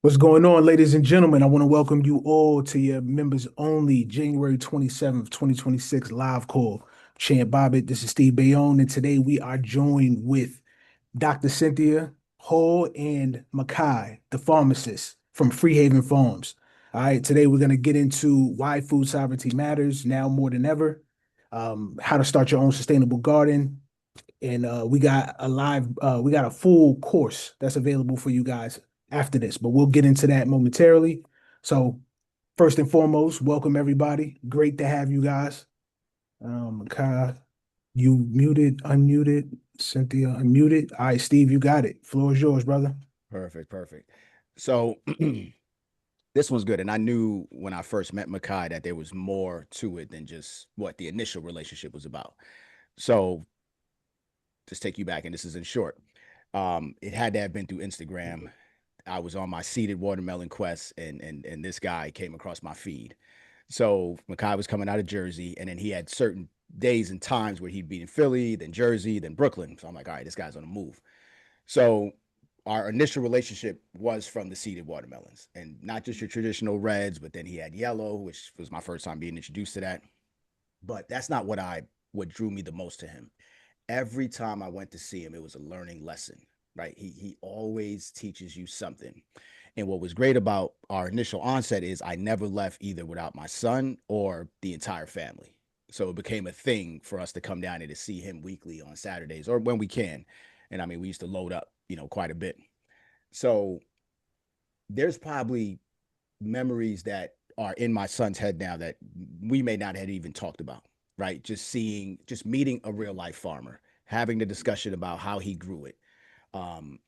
What's going on, ladies and gentlemen? I want to welcome you all to your members only January 27th, 2026 live call. Chant Bobbitt, this is Steve Bayonne, and today we are joined with Dr. Cynthia Hall and Makai, the pharmacist from Freehaven Farms. All right, today we're going to get into why food sovereignty matters now more than ever, how to start your own sustainable garden, and we got a full course that's available for you guys after this, but we'll get into that momentarily. So first and foremost, welcome everybody. Great to have you guys. Kai, you muted, unmuted. Cynthia, unmuted. All right, Steve, you got it. Floor is yours, brother. Perfect, perfect. So this one's good. And I knew when I first met Makai that there was more to it than just what the initial relationship was about. So just take you back, and this is in short. It had to have been through Instagram. I was on my seeded watermelon quest, and this guy came across my feed. So Makai was coming out of Jersey, and then he had certain days and times where he'd be in Philly, then Jersey, then Brooklyn. So I'm like, all right, this guy's on the move. So our initial relationship was from the seeded watermelons, and not just your traditional reds, but then he had yellow, which was my first time being introduced to that. But that's not what drew me the most to him. Every time I went to see him, it was a learning lesson, right? He always teaches you something. And what was great about our initial onset is I never left either without my son or the entire family. So it became a thing for us to come down and to see him weekly on Saturdays or when we can. And I mean, we used to load up, quite a bit. So there's probably memories that are in my son's head now that we may not have even talked about, right? Just meeting a real life farmer, having the discussion about how he grew it, um,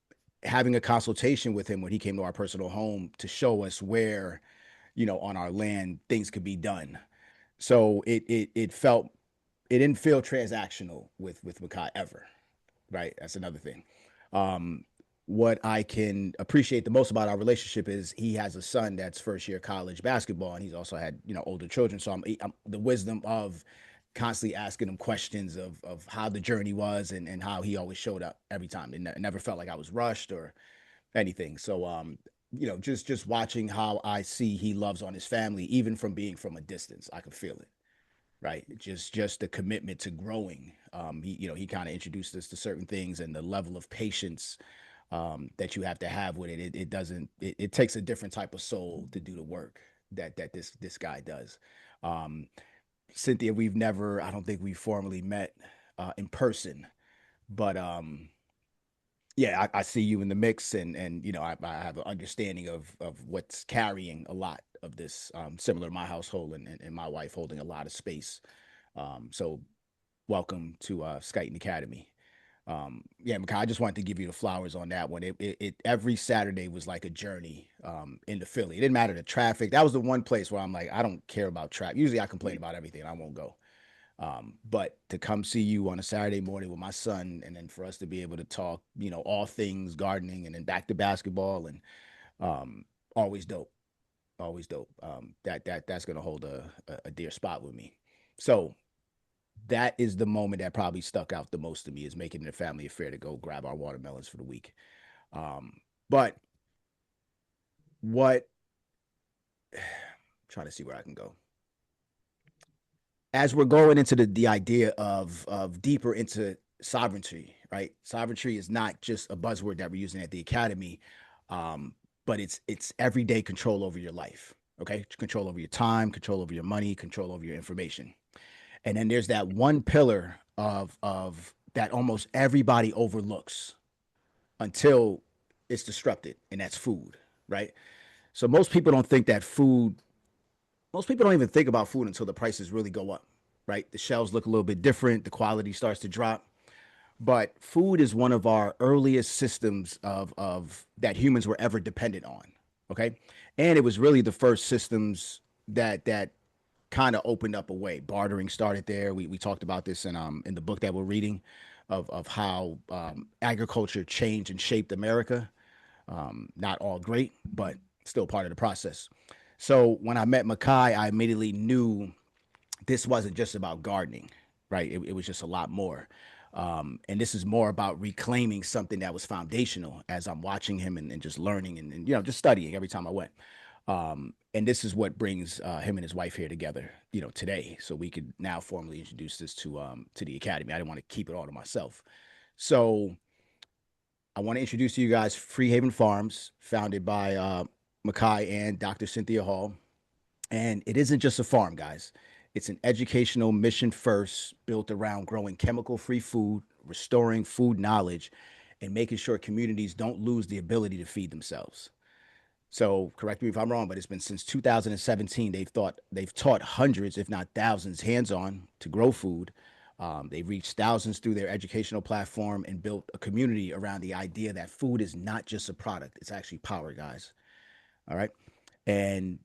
having a consultation with him when he came to our personal home to show us where, on our land things could be done. So it didn't feel transactional with Makai ever, right? That's another thing. Um, what I can appreciate the most about our relationship is he has a son that's first year college basketball, and he's also had older children. So I'm the wisdom of constantly asking him questions of how the journey was and how he always showed up every time. It never felt like I was rushed or anything. So just watching how I see he loves on his family, even from being from a distance, I could feel it, right? Just the commitment to growing. He kind of introduced us to certain things and the level of patience that you have to have with it. It doesn't. It takes a different type of soul to do the work that this guy does. Um, Cynthia, we've never. I don't think we formally met in person, but yeah, I see you in the mix, and I have an understanding of what's carrying a lot of this, similar to my household and my wife holding a lot of space. So welcome to Skyton Academy. Yeah, Makai, I just wanted to give you the flowers on that one. It every Saturday was like a journey into Philly. It didn't matter the traffic. That was the one place where I'm like, I don't care about traffic. Usually I complain about everything and I won't go. But to come see you on a Saturday morning with my son, and then for us to be able to talk, all things gardening, and then back to basketball, and um, always dope, always dope. That's gonna hold a dear spot with me. So that is the moment that probably stuck out the most to me is making it a family affair to go grab our watermelons for the week. Um, but what trying to see where I can go as we're going into the idea of deeper into sovereignty, right? Sovereignty is not just a buzzword that we're using at the academy, but it's everyday control over your life. Okay, control over your time, control over your money, control over your information. And then there's that one pillar of that almost everybody overlooks until it's disrupted, and that's food, right? So most people don't even think about food until the prices really go up, right? The shelves look a little bit different, the quality starts to drop. But food is one of our earliest systems of that humans were ever dependent on. Okay. And it was really the first systems that kind of opened up a way. Bartering started there. We talked about this in the book that we're reading of how agriculture changed and shaped America. Not all great, but still part of the process. So when I met Makai, I immediately knew this wasn't just about gardening, right? It was just a lot more. And this is more about reclaiming something that was foundational as I'm watching him and just learning and just studying every time I went. And this is what brings him and his wife here together, today. So we could now formally introduce this to the academy. I didn't want to keep it all to myself. So I want to introduce to you guys Freehaven Farms, founded by Makai and Dr. Cynthia Hall. And it isn't just a farm, guys. It's an educational mission first built around growing chemical free food, restoring food knowledge, and making sure communities don't lose the ability to feed themselves. So correct me if I'm wrong, but it's been since 2017 they've taught hundreds, if not thousands, hands-on to grow food. They've reached thousands through their educational platform and built a community around the idea that food is not just a product; it's actually power, guys. All right, and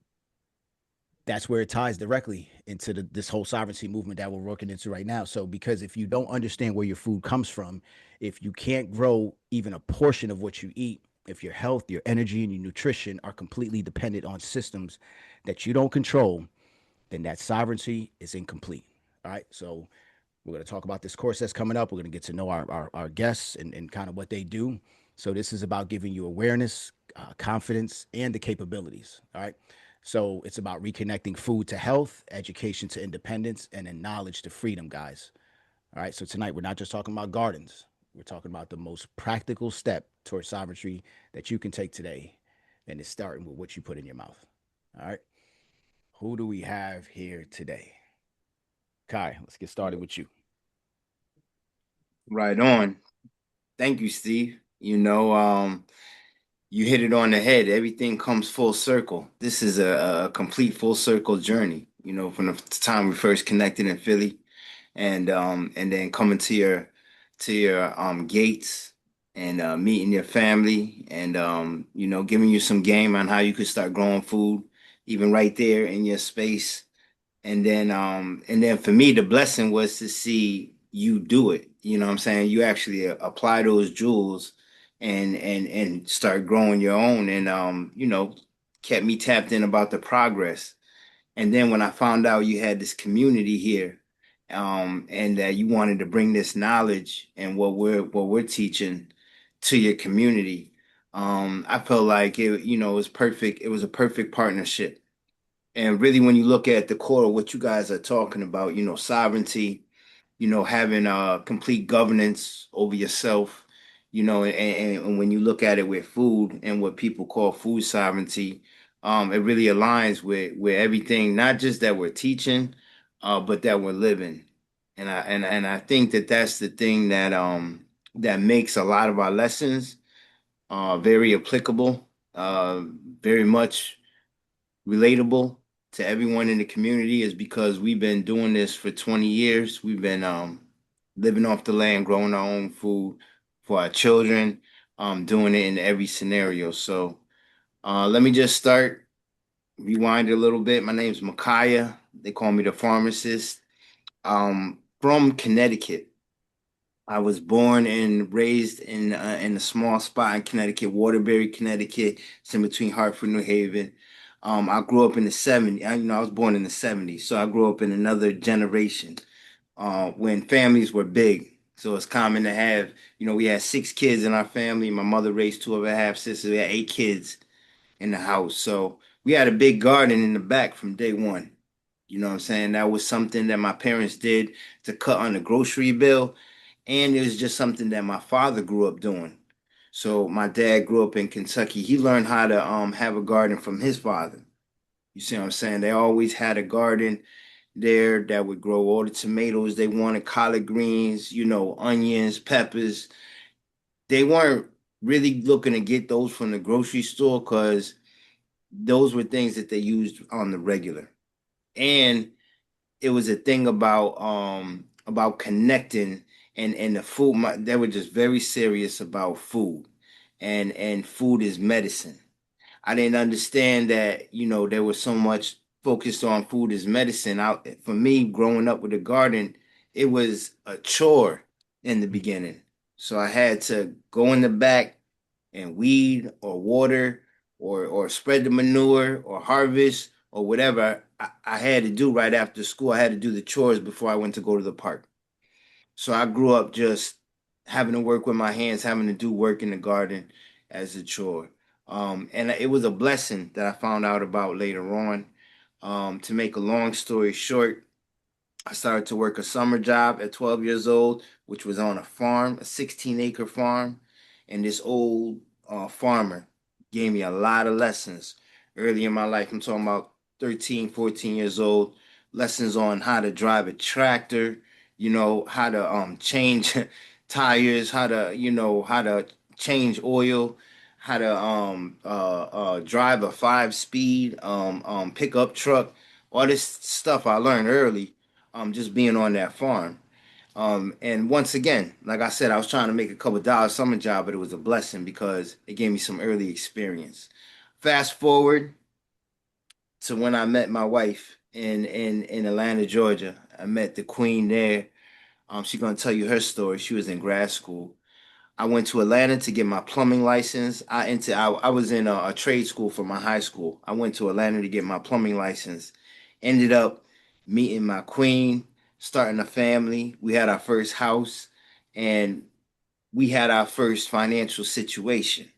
that's where it ties directly into this whole sovereignty movement that we're working into right now. So, because if you don't understand where your food comes from, if you can't grow even a portion of what you eat, if your health, your energy, and your nutrition are completely dependent on systems that you don't control, then that sovereignty is incomplete. All right. So, we're going to talk about this course that's coming up. We're going to get to know our guests and kind of what they do. So, this is about giving you awareness, confidence, and the capabilities. All right. So, it's about reconnecting food to health, education to independence, and then knowledge to freedom, guys. All right. So, tonight we're not just talking about gardens, we're talking about the most practical step towards sovereignty that you can take today. And it's starting with what you put in your mouth. All right. Who do we have here today? Kai, let's get started with you. Right on. Thank you, Steve. You hit it on the head. Everything comes full circle. This is a complete full circle journey, from the time we first connected in Philly and then coming to your gates and meeting your family and giving you some game on how you could start growing food, even right there in your space. And then for me, the blessing was to see you do it. You know what I'm saying? You actually apply those jewels and start growing your own and kept me tapped in about the progress. And then when I found out you had this community here, and that you wanted to bring this knowledge and what we're teaching to your community, I felt like it was perfect. It was a perfect partnership. And really, when you look at the core of what you guys are talking about, sovereignty, having complete governance over yourself, and when you look at it with food and what people call food sovereignty, it really aligns with everything, not just that we're teaching, but that we're living. And I think that that's the thing that makes a lot of our lessons very applicable, very much relatable to everyone in the community is because we've been doing this for 20 years. We've been living off the land, growing our own food for our children, doing it in every scenario. So let me just start, rewind a little bit. My name is Micaiah. They call me the pharmacist. From Connecticut. I was born and raised in a small spot in Connecticut, Waterbury, Connecticut. It's in between Hartford, New Haven. I grew up in the 70s. I was born in the 70s, so I grew up in another generation when families were big. So it's common to have, we had 6 kids in our family. My mother raised 2 of her half sisters. We had 8 kids in the house. So we had a big garden in the back from day one. You know what I'm saying? That was something that my parents did to cut on the grocery bill. And it was just something that my father grew up doing. So my dad grew up in Kentucky. He learned how to have a garden from his father. You see what I'm saying? They always had a garden there that would grow all the tomatoes they wanted, collard greens, onions, peppers. They weren't really looking to get those from the grocery store because those were things that they used on the regular. And it was a thing about connecting and the food. They were just very serious about food, and food is medicine. I didn't understand that, there was so much focused on food as medicine. For me, growing up with a garden, it was a chore in the beginning. So I had to go in the back and weed or water or spread the manure or harvest or whatever I had to do right after school. I had to do the chores before I went to go to the park. So I grew up just having to work with my hands, having to do work in the garden as a chore. And it was a blessing that I found out about later on. To make a long story short, I started to work a summer job at 12 years old, which was on a farm, a 16-acre farm. And this old farmer gave me a lot of lessons early in my life. I'm talking about 13, 14 years old, lessons on how to drive a tractor, how to change tires, how to change oil, how to drive a 5-speed pickup truck. All this stuff I learned early, just being on that farm. And once again, like I said, I was trying to make a couple dollars summer job, but it was a blessing because it gave me some early experience. Fast forward to when I met my wife in Atlanta, Georgia. I met the queen there. She's gonna tell you her story. She was in grad school. I went to Atlanta to get my plumbing license. I was in a trade school for my high school. I went to Atlanta to get my plumbing license. Ended up meeting my queen, starting a family. We had our first house, and we had our first financial situation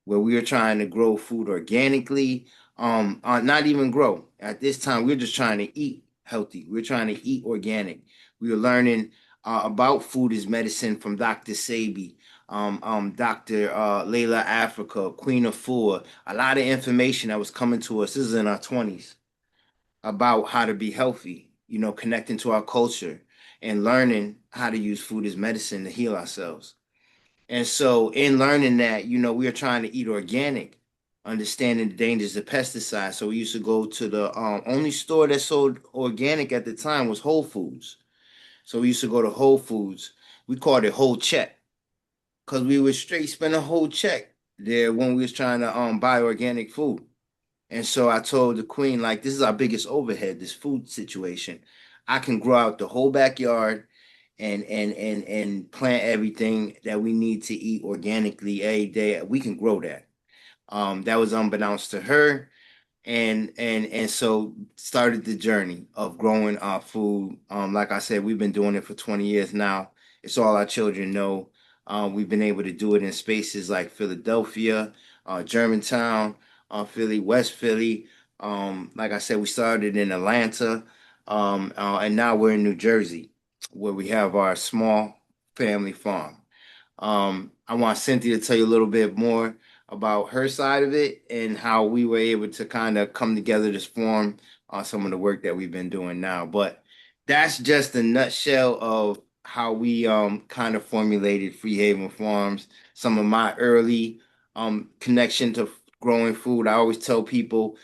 where we were trying to grow food organically. Not even grow. At this time, we were just trying to eat healthy. We were trying to eat organic. We were learning about food is medicine from Dr. Sabi, Dr. Layla Africa, Queen Afua. A lot of information that was coming to us. This is in our 20s about how to be healthy, connecting to our culture and learning how to use food as medicine to heal ourselves. And so, in learning that, we are trying to eat organic, understanding the dangers of pesticides. So, we used to go to the only store that sold organic at the time was Whole Foods. So, we used to go to Whole Foods. We called it whole check because we would straight spend a whole check there when we was trying to buy organic food. And so I told the queen, like, this is our biggest overhead, this food situation. I can grow out the whole backyard and plant everything that we need to eat organically every day. We can grow that. That was unbeknownst to her, and so started the journey of growing our food. Like I said, we've been doing it for 20 years now. It's all our children know. We've been able to do it in spaces like Philadelphia, Germantown, Philly, West Philly. Like I said, we started in Atlanta, and now we're in New Jersey, where we have our small family farm. I want Cynthia to tell you a little bit more about her side of it and how we were able to kind of come together to form some of the work that we've been doing now. But that's just a nutshell of how we kind of formulated Free Haven Farms. Some of my early connection to growing food. I always tell people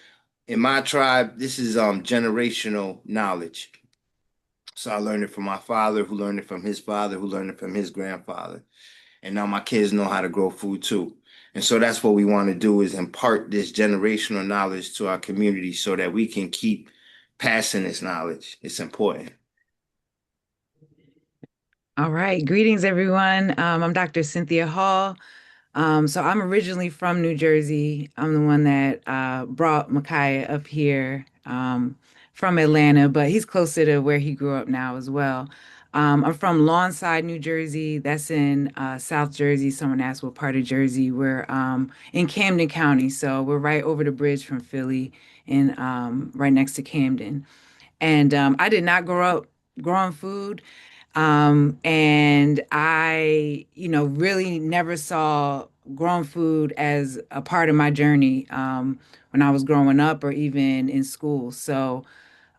in my tribe, this is generational knowledge. So I learned it from my father, who learned it from his father, who learned it from his grandfather. And now my kids know how to grow food too. And so that's what we want to do is impart this generational knowledge to our community so that we can keep passing this knowledge. It's important. All right. Greetings, everyone. I'm Dr. Cynthia Hall. So I'm originally from New Jersey. I'm the one that brought Micaiah up here from Atlanta, but he's closer to where he grew up now as well. I'm from Lawnside, New Jersey. That's in South Jersey. Someone asked what part of Jersey. We're in Camden County, so we're right over the bridge from Philly and right next to Camden. And I did not grow up growing food. And I, really never saw growing food as a part of my journey when I was growing up or even in school. So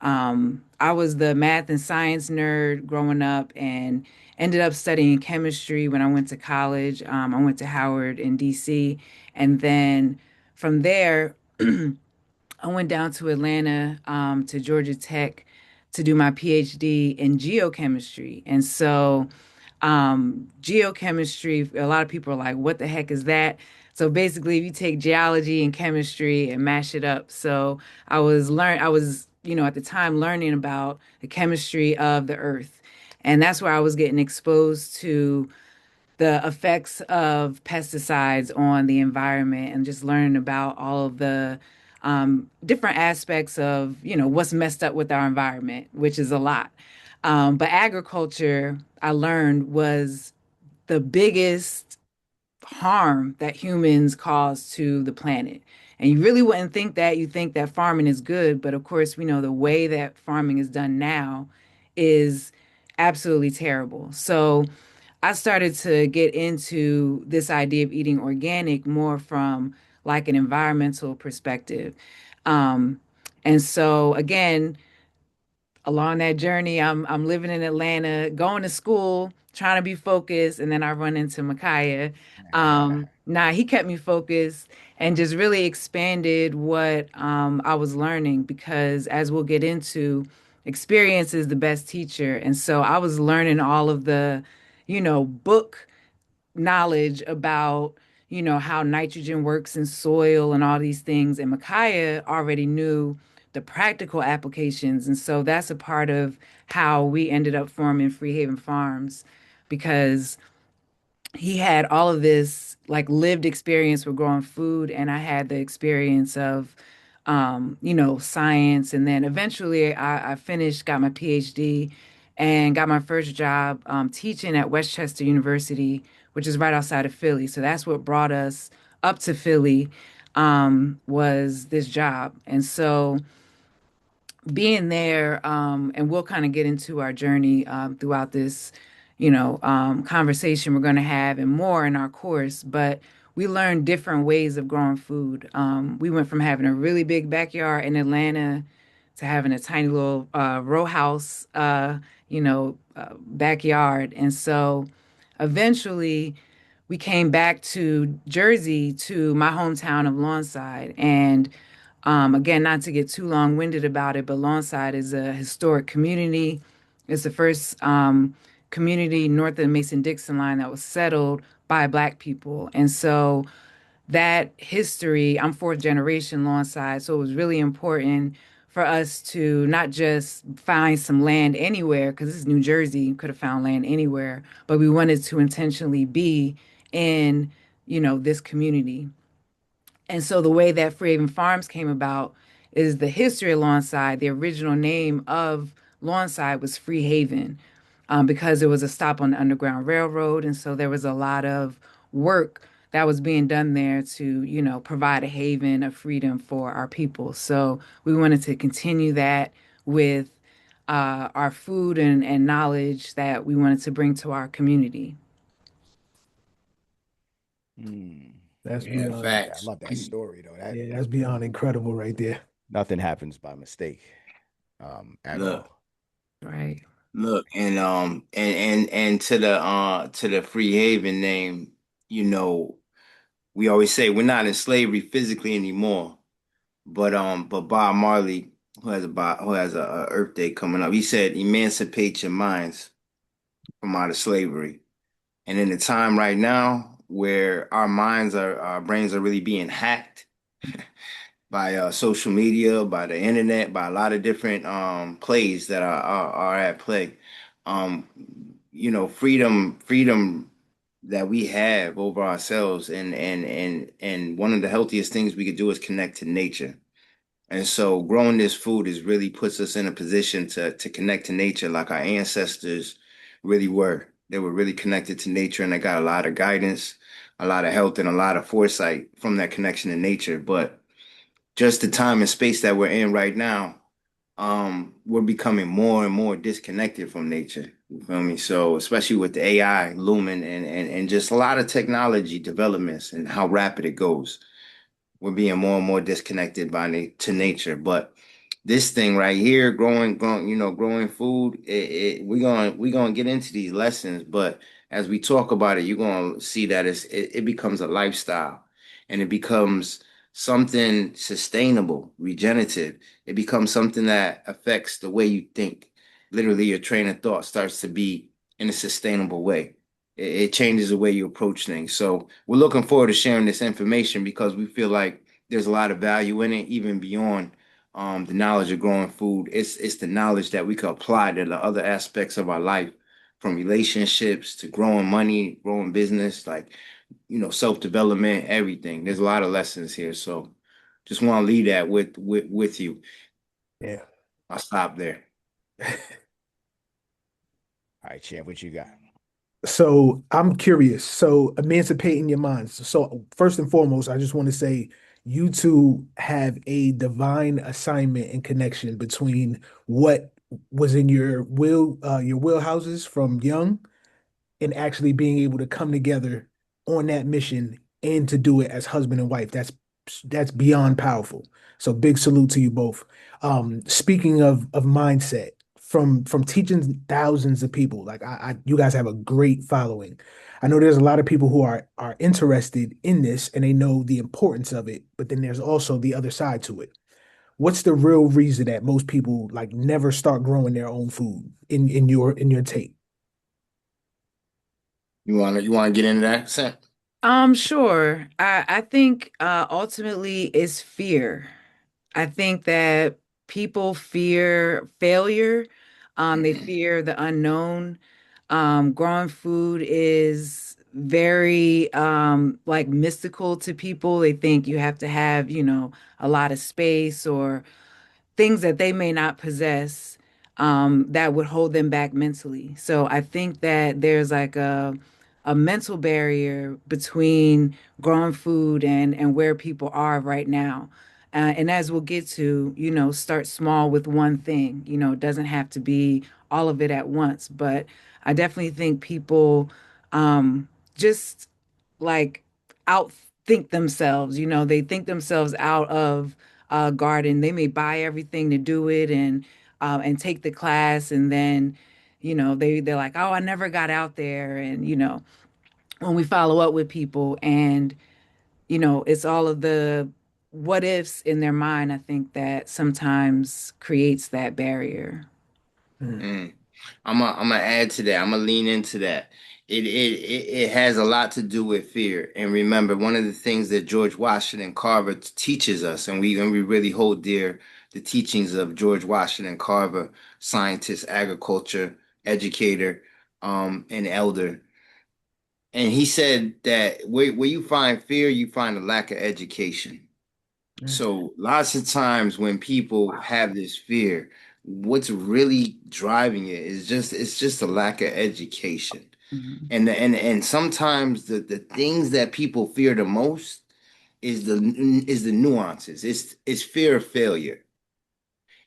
I was the math and science nerd growing up and ended up studying chemistry when I went to college. I went to Howard in DC. And then from there, I went down to Atlanta to Georgia Tech to do my PhD in geochemistry. And so, geochemistry, a lot of people are like, what the heck is that? So basically, if you take geology and chemistry and mash it up. So I was, at the time learning about the chemistry of the earth. And that's where I was getting exposed to the effects of pesticides on the environment and just learning about all of the different aspects of, what's messed up with our environment, which is a lot. But agriculture, I learned, was the biggest harm that humans cause to the planet. And you really wouldn't think that. You think that farming is good, but of course, we know the way that farming is done now is absolutely terrible. So I started to get into this idea of eating organic more from like an environmental perspective. Um, and so again, along that journey, I'm living in Atlanta, going to school, trying to be focused, and then I run into Micaiah. Nah, he kept me focused and just really expanded what I was learning because, as we'll get into, experience is the best teacher. And so I was learning all of the, book knowledge about, how nitrogen works in soil and all these things. And Micaiah already knew the practical applications. And so that's a part of how we ended up forming Free Haven Farms because he had all of this like lived experience with growing food, and I had the experience of science. And then eventually I finished, got my PhD and got my first job teaching at Westchester University, which is right outside of Philly. So that's what brought us up to Philly, was this job. And so being there, and we'll kind of get into our journey throughout this, conversation we're going to have and more in our course. But we learned different ways of growing food. We went from having a really big backyard in Atlanta to having a tiny little row house, backyard. And so eventually we came back to Jersey, to my hometown of Lawnside. And again, not to get too long-winded about it, but Lawnside is a historic community. It's the first community north of the Mason-Dixon line that was settled by Black people. And so that history, I'm fourth generation Lawnside, so it was really important for us to not just find some land anywhere, because this is New Jersey, you could have found land anywhere, but we wanted to intentionally be in, this community. And so the way that Free Haven Farms came about is the history of Lawnside. The original name of Lawnside was Free Haven, because it was a stop on the Underground Railroad. And so there was a lot of work that was being done there to, provide a haven of freedom for our people. So we wanted to continue that with our food and knowledge that we wanted to bring to our community. That's Yeah, beyond, I facts. love that story though. yeah, that's beyond incredible right there. Nothing happens by mistake, at Look, all. Right. look, and to the Free Haven name, you know, we always say we're not in slavery physically anymore, but Bob Marley, who has a Earth Day coming up, he said, "Emancipate your minds from out of slavery." And in the time right now where our brains are really being hacked by social media, by the internet, by a lot of different plays that are at play. Um, freedom that we have over ourselves, and one of the healthiest things we could do is connect to nature. And so growing this food is really puts us in a position to connect to nature like our ancestors really were. They were really connected to nature and they got a lot of guidance, a lot of health, and a lot of foresight from that connection to nature. But just the time and space that we're in right now, we're becoming more and more disconnected from nature. You feel me? So especially with the AI looming and just a lot of technology developments and how rapid it goes, we're being more and more disconnected to nature. But this thing right here, growing food, we're gonna get into these lessons. But as we talk about it, you're gonna see that it becomes a lifestyle, and it becomes something sustainable, regenerative. It becomes something that affects the way you think. Literally, your train of thought starts to be in a sustainable way. It changes the way you approach things. So we're looking forward to sharing this information because we feel like there's a lot of value in it, even beyond the knowledge of growing food. It's the knowledge that we could apply to the other aspects of our life, from relationships to growing money, growing business, like self-development, everything. There's a lot of lessons here. So just want to leave that with you. Yeah. I'll stop there. All right, Champ, what you got? So I'm curious. So emancipating your minds. So first and foremost, I just want to say you two have a divine assignment and connection between what was in your wheelhouses from young and actually being able to come together on that mission and to do it as husband and wife. That's beyond powerful. So big salute to you both. Speaking of mindset, from teaching thousands of people, like you guys have a great following. I know there's a lot of people who are interested in this and they know the importance of it, but then there's also the other side to it. What's the real reason that most people like never start growing their own food in your take? You wanna get into that, Sam? Sure. I think ultimately it's fear. I think that people fear failure. They fear the unknown. Growing food is very like mystical to people. They think you have to have, a lot of space or things that they may not possess that would hold them back mentally. So I think that there's like a mental barrier between growing food and where people are right now. And as we'll get to, start small with one thing. It doesn't have to be all of it at once, but I definitely think people just like outthink themselves. They think themselves out of garden. They may buy everything to do it and take the class, and then they're like, oh, I never got out there. And when we follow up with people, and it's all of the what ifs in their mind, I think that sometimes creates that barrier. Mm. Mm. I'm gonna add to that. I'm gonna lean into that. It has a lot to do with fear. And remember, one of the things that George Washington Carver teaches us, and we really hold dear the teachings of George Washington Carver, scientist, agriculture, educator, and elder. And he said that where you find fear, you find a lack of education. Mm. So lots of times when people have this fear, what's really driving it is just it's just a lack of education. Mhm. And sometimes the things that people fear the most is the nuances. It's fear of failure.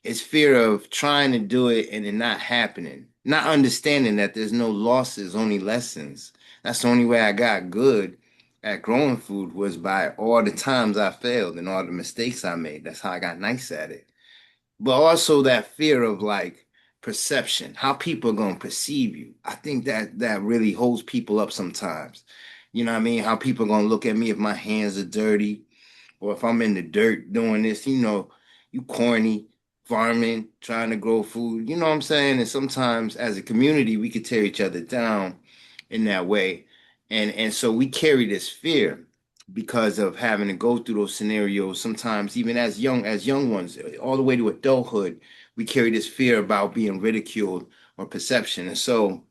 It's fear of trying to do it and it not happening. Not understanding that there's no losses, only lessons. That's the only way I got good at growing food was by all the times I failed and all the mistakes I made. That's how I got nice at it. But also that fear of like perception, how people are gonna perceive you. I think that really holds people up sometimes. You know what I mean? How people are gonna look at me if my hands are dirty or if I'm in the dirt doing this, you corny farming, trying to grow food. You know what I'm saying? And sometimes as a community, we could tear each other down in that way. And so we carry this fear because of having to go through those scenarios. Sometimes even as young ones, all the way to adulthood, we carry this fear about being ridiculed or perception. And so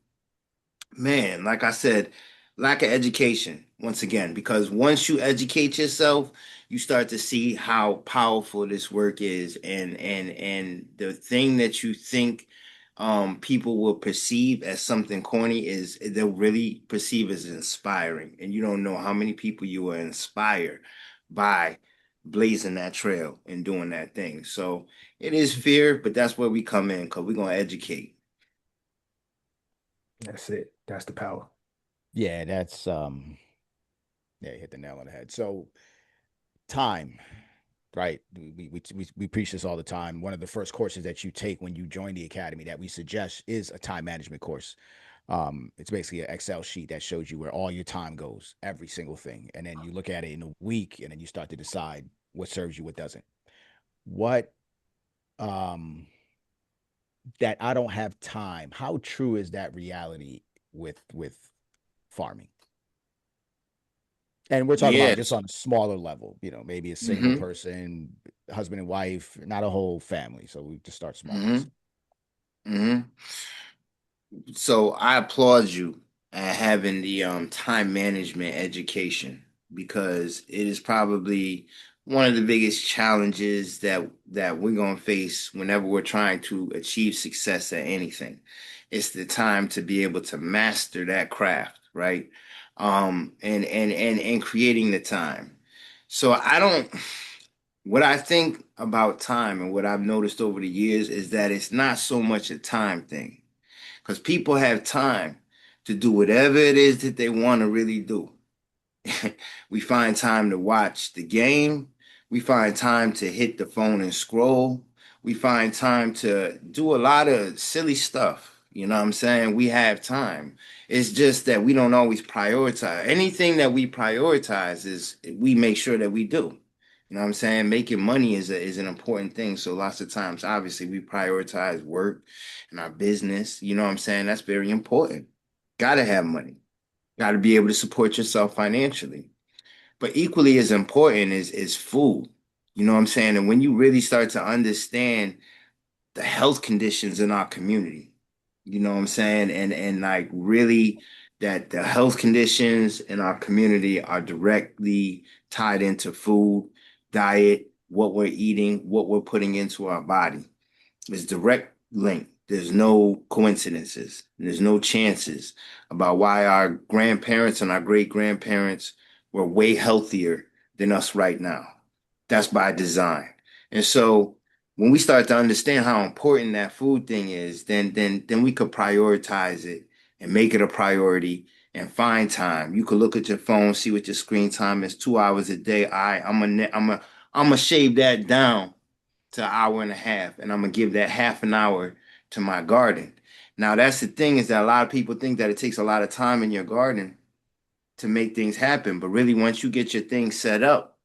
man, like I said, lack of education once again, because once you educate yourself, you start to see how powerful this work is, and the thing that you think people will perceive as something corny is they'll really perceive as inspiring, and you don't know how many people you will inspire by blazing that trail and doing that thing. So it is fear, but that's where we come in because we're gonna educate. That's it. That's the power. Yeah, that's yeah, you hit the nail on the head. So time, right? We preach this all the time. One of the first courses that you take when you join the academy that we suggest is a time management course. It's basically an Excel sheet that shows you where all your time goes, every single thing, and then you look at it in a week, and then you start to decide what serves you, what doesn't. What um that I don't have time. How true is that reality with farming? And we're talking about just Yes. on a smaller level, maybe a single Mm-hmm. person, husband and wife, not a whole family. So we just start small. Mm-hmm. Mm-hmm. So I applaud you at having the time management education because it is probably one of the biggest challenges that we're gonna face whenever we're trying to achieve success at anything It's the time to be able to master that craft, right? And creating the time. So I don't, what I think about time and what I've noticed over the years is that it's not so much a time thing, because people have time to do whatever it is that they want to really do. We find time to watch the game. We find time to hit the phone and scroll. We find time to do a lot of silly stuff. You know what I'm saying? We have time. It's just that we don't always prioritize. Anything that we prioritize is we make sure that we do. You know what I'm saying? Making money is an important thing. So lots of times, obviously, we prioritize work and our business. You know what I'm saying? That's very important. Gotta have money. Got to be able to support yourself financially. But equally as important is food. You know what I'm saying? And when you really start to understand the health conditions in our community, you know what I'm saying? And like really that the health conditions in our community are directly tied into food, diet, what we're eating, what we're putting into our body. It's direct link. There's no coincidences. There's no chances about why our grandparents and our great grandparents were way healthier than us right now. That's by design. And so when we start to understand how important that food thing is, then we could prioritize it and make it a priority and find time. You could look at your phone, see what your screen time is, 2 hours a day. I'm gonna shave that down to an hour and a half, and I'm gonna give that half an hour to my garden. Now, that's the thing is that a lot of people think that it takes a lot of time in your garden to make things happen, but really, once you get your thing set up,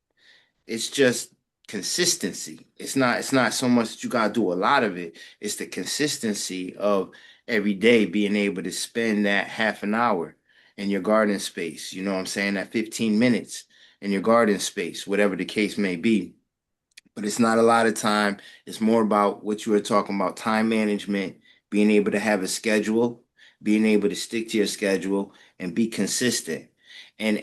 it's just consistency. It's not so much that you gotta do a lot of it. It's the consistency of every day being able to spend that half an hour in your garden space. You know what I'm saying? That 15 minutes in your garden space, whatever the case may be, but it's not a lot of time. It's more about what you were talking about, time management, being able to have a schedule, being able to stick to your schedule and be consistent. And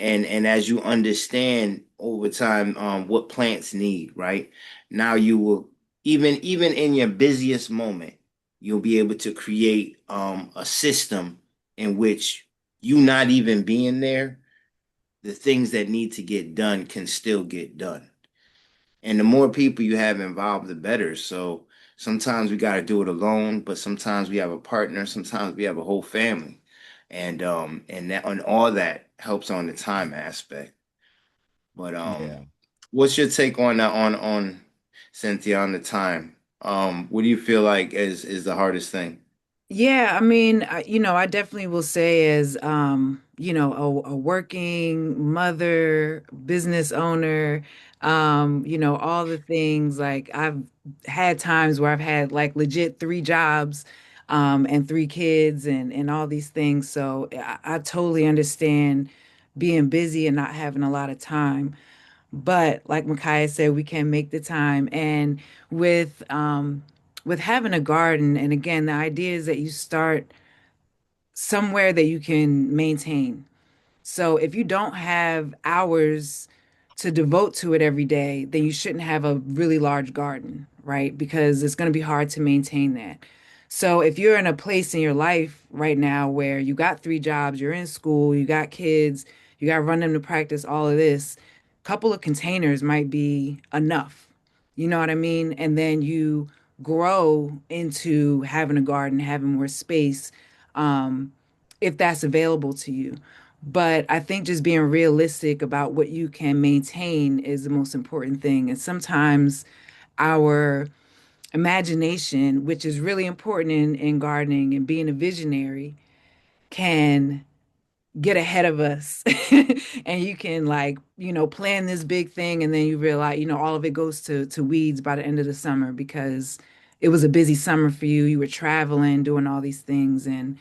as you understand over time what plants need, right? Now you will even in your busiest moment, you'll be able to create a system in which you not even being there, the things that need to get done can still get done. And the more people you have involved, the better. So sometimes we got to do it alone, but sometimes we have a partner, sometimes we have a whole family. And that and all that helps on the time aspect. But Yeah. what's your take on that on Cynthia on the time? What do you feel like is the hardest thing? Yeah, I mean, I definitely will say as a working mother, business owner, all the things like I've had times where I've had like legit three jobs, and three kids and all these things. So I totally understand being busy and not having a lot of time. But like Micaiah said, we can make the time. And with having a garden, and again, the idea is that you start somewhere that you can maintain. So if you don't have hours to devote to it every day, then you shouldn't have a really large garden, right? Because it's going to be hard to maintain that. So if you're in a place in your life right now where you got three jobs, you're in school, you got kids, you got to run them to practice, all of this, a couple of containers might be enough. You know what I mean? And then you grow into having a garden, having more space, um, if that's available to you. But I think just being realistic about what you can maintain is the most important thing. And sometimes our imagination, which is really important in gardening and being a visionary, can get ahead of us. And you can like, plan this big thing and then you realize, all of it goes to weeds by the end of the summer because it was a busy summer for you. You were traveling, doing all these things and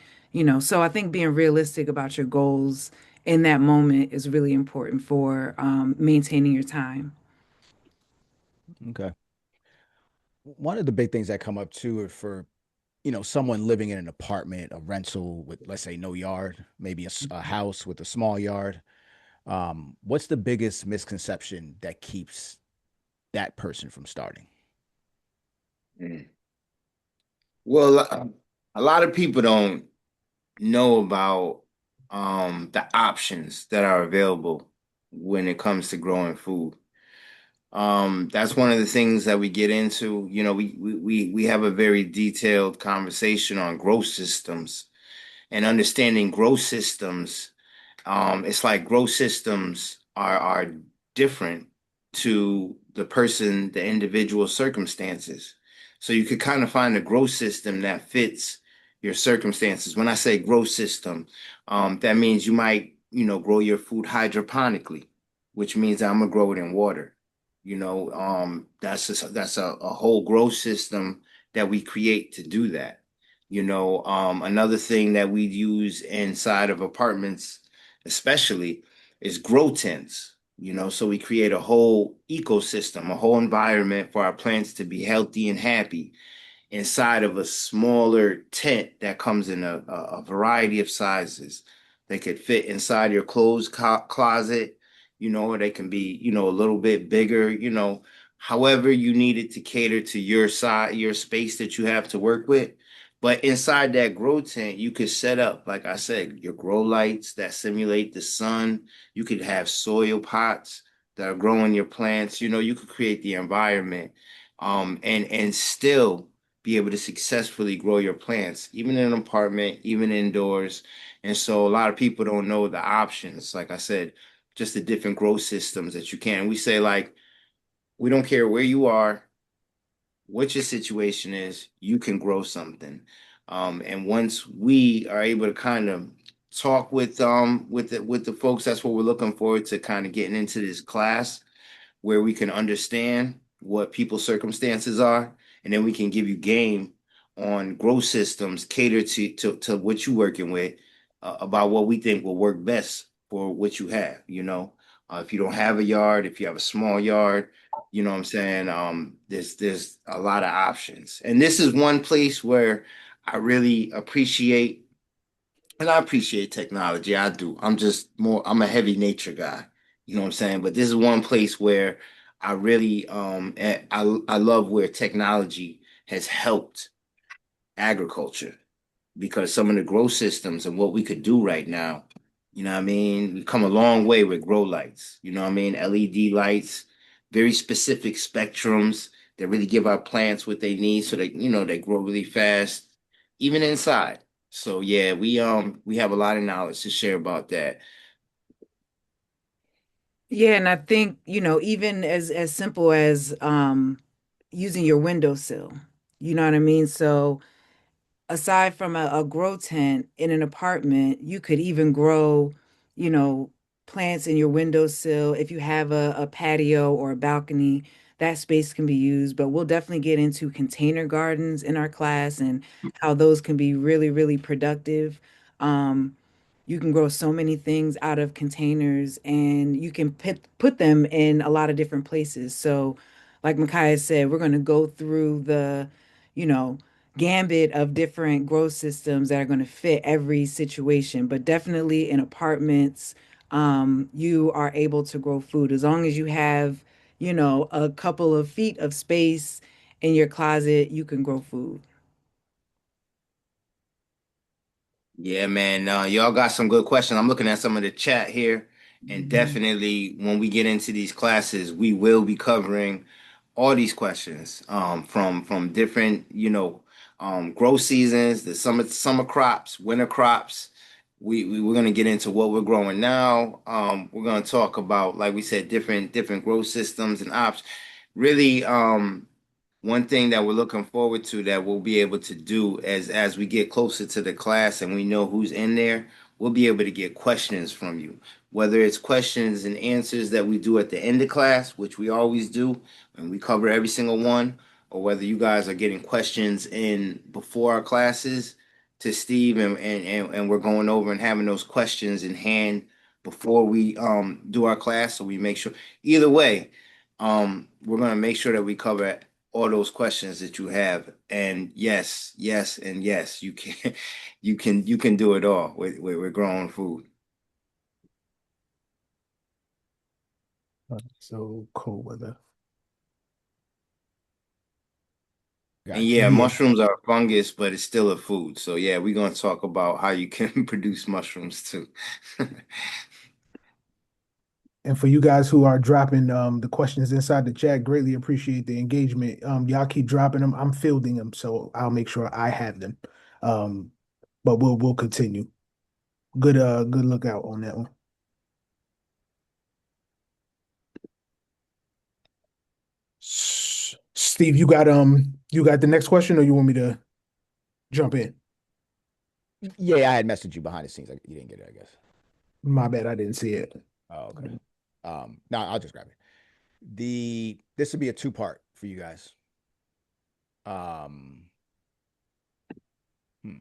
so I think being realistic about your goals in that moment is really important for maintaining your time. Okay. One of the big things that come up too are for, someone living in an apartment, a rental with, let's say, no yard, maybe a house with a small yard. What's the biggest misconception that keeps that person from starting? Mm. Well, a lot of people don't know about the options that are available when it comes to growing food. That's one of the things that we get into. You know, we have a very detailed conversation on growth systems and understanding growth systems. It's like growth systems are different to the person, the individual circumstances. So you could kind of find a growth system that fits your circumstances. When I say growth system, that means you might, grow your food hydroponically, which means I'm gonna grow it in water. That's a whole growth system that we create to do that. Another thing that we use inside of apartments, especially, is grow tents. So we create a whole ecosystem, a whole environment for our plants to be healthy and happy inside of a smaller tent that comes in a variety of sizes. They could fit inside your clothes closet, or they can be, a little bit bigger, however you need it to cater to your size, your space that you have to work with. But inside that grow tent, you could set up, like I said, your grow lights that simulate the sun. You could have soil pots that are growing your plants. You could create the environment, and still be able to successfully grow your plants, even in an apartment, even indoors. And so a lot of people don't know the options. Like I said, just the different growth systems that you can. We say, like, we don't care where you are, what your situation is, you can grow something. And once we are able to kind of talk with the folks, that's what we're looking forward to, kind of getting into this class where we can understand what people's circumstances are, and then we can give you game on growth systems catered to what you're working with, about what we think will work best for what you have. If you don't have a yard, if you have a small yard, you know what I'm saying? There's a lot of options, and this is one place where I really appreciate. And I appreciate technology. I do. I'm a heavy nature guy. You know what I'm saying? But this is one place where I really I love where technology has helped agriculture, because some of the grow systems and what we could do right now, what I mean? We've come a long way with grow lights, what I mean? LED lights, very specific spectrums that really give our plants what they need so that, they grow really fast, even inside. So yeah, we have a lot of knowledge to share about that. Yeah, and I think, even as simple as using your windowsill. You know what I mean? So aside from a grow tent in an apartment, you could even grow, you know, plants in your windowsill. If you have a patio or a balcony, that space can be used. But we'll definitely get into container gardens in our class and how those can be really, really productive. Um, you can grow so many things out of containers and you can put them in a lot of different places. So, like Micaiah said, we're going to go through the, you know, gambit of different growth systems that are going to fit every situation. But definitely in apartments, you are able to grow food as long as you have, a couple of feet of space in your closet, you can grow food. Yeah, man. Y'all got some good questions. I'm looking at some of the chat here, and definitely when we get into these classes, we will be covering all these questions, from different, growth seasons, the summer crops, winter crops. We're gonna get into what we're growing now. We're gonna talk about, like we said, different growth systems and ops. Really, one thing that we're looking forward to that we'll be able to do as we get closer to the class and we know who's in there, we'll be able to get questions from you. Whether it's questions and answers that we do at the end of class, which we always do, and we cover every single one, or whether you guys are getting questions in before our classes to Steve, and we're going over and having those questions in hand before we do our class, so we make sure. Either way, we're gonna make sure that we cover all those questions that you have. And yes, yes, and yes, you can you can do it all with growing food. So cold weather. And Got you. yeah, Yeah. mushrooms are a fungus, but it's still a food. So yeah, we're gonna talk about how you can produce mushrooms too. And for you guys who are dropping the questions inside the chat, greatly appreciate the engagement. Y'all keep dropping them. I'm fielding them, so I'll make sure I have them. Um, but we'll continue. Good lookout on that one. Steve, you got the next question, or you want me to jump in? Yeah, I had messaged you behind the scenes. You didn't get it, I guess. My bad, I didn't see it. Oh, okay. No, I'll just grab it. This would be a two-part for you guys. Um, hmm.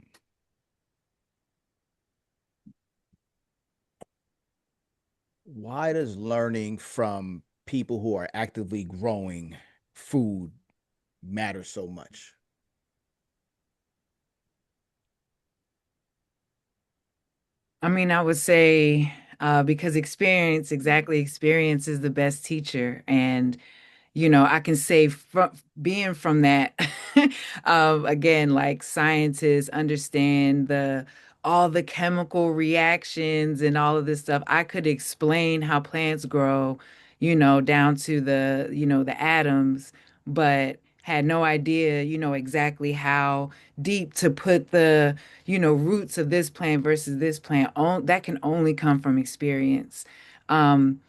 Why does learning from people who are actively growing food matter so much? I mean, I would say because experience is the best teacher. And I can say from being from that, again, like scientists understand all the chemical reactions and all of this stuff. I could explain how plants grow, down to the atoms, but had no idea, exactly how deep to put the, roots of this plant versus this plant. That can only come from experience. Um,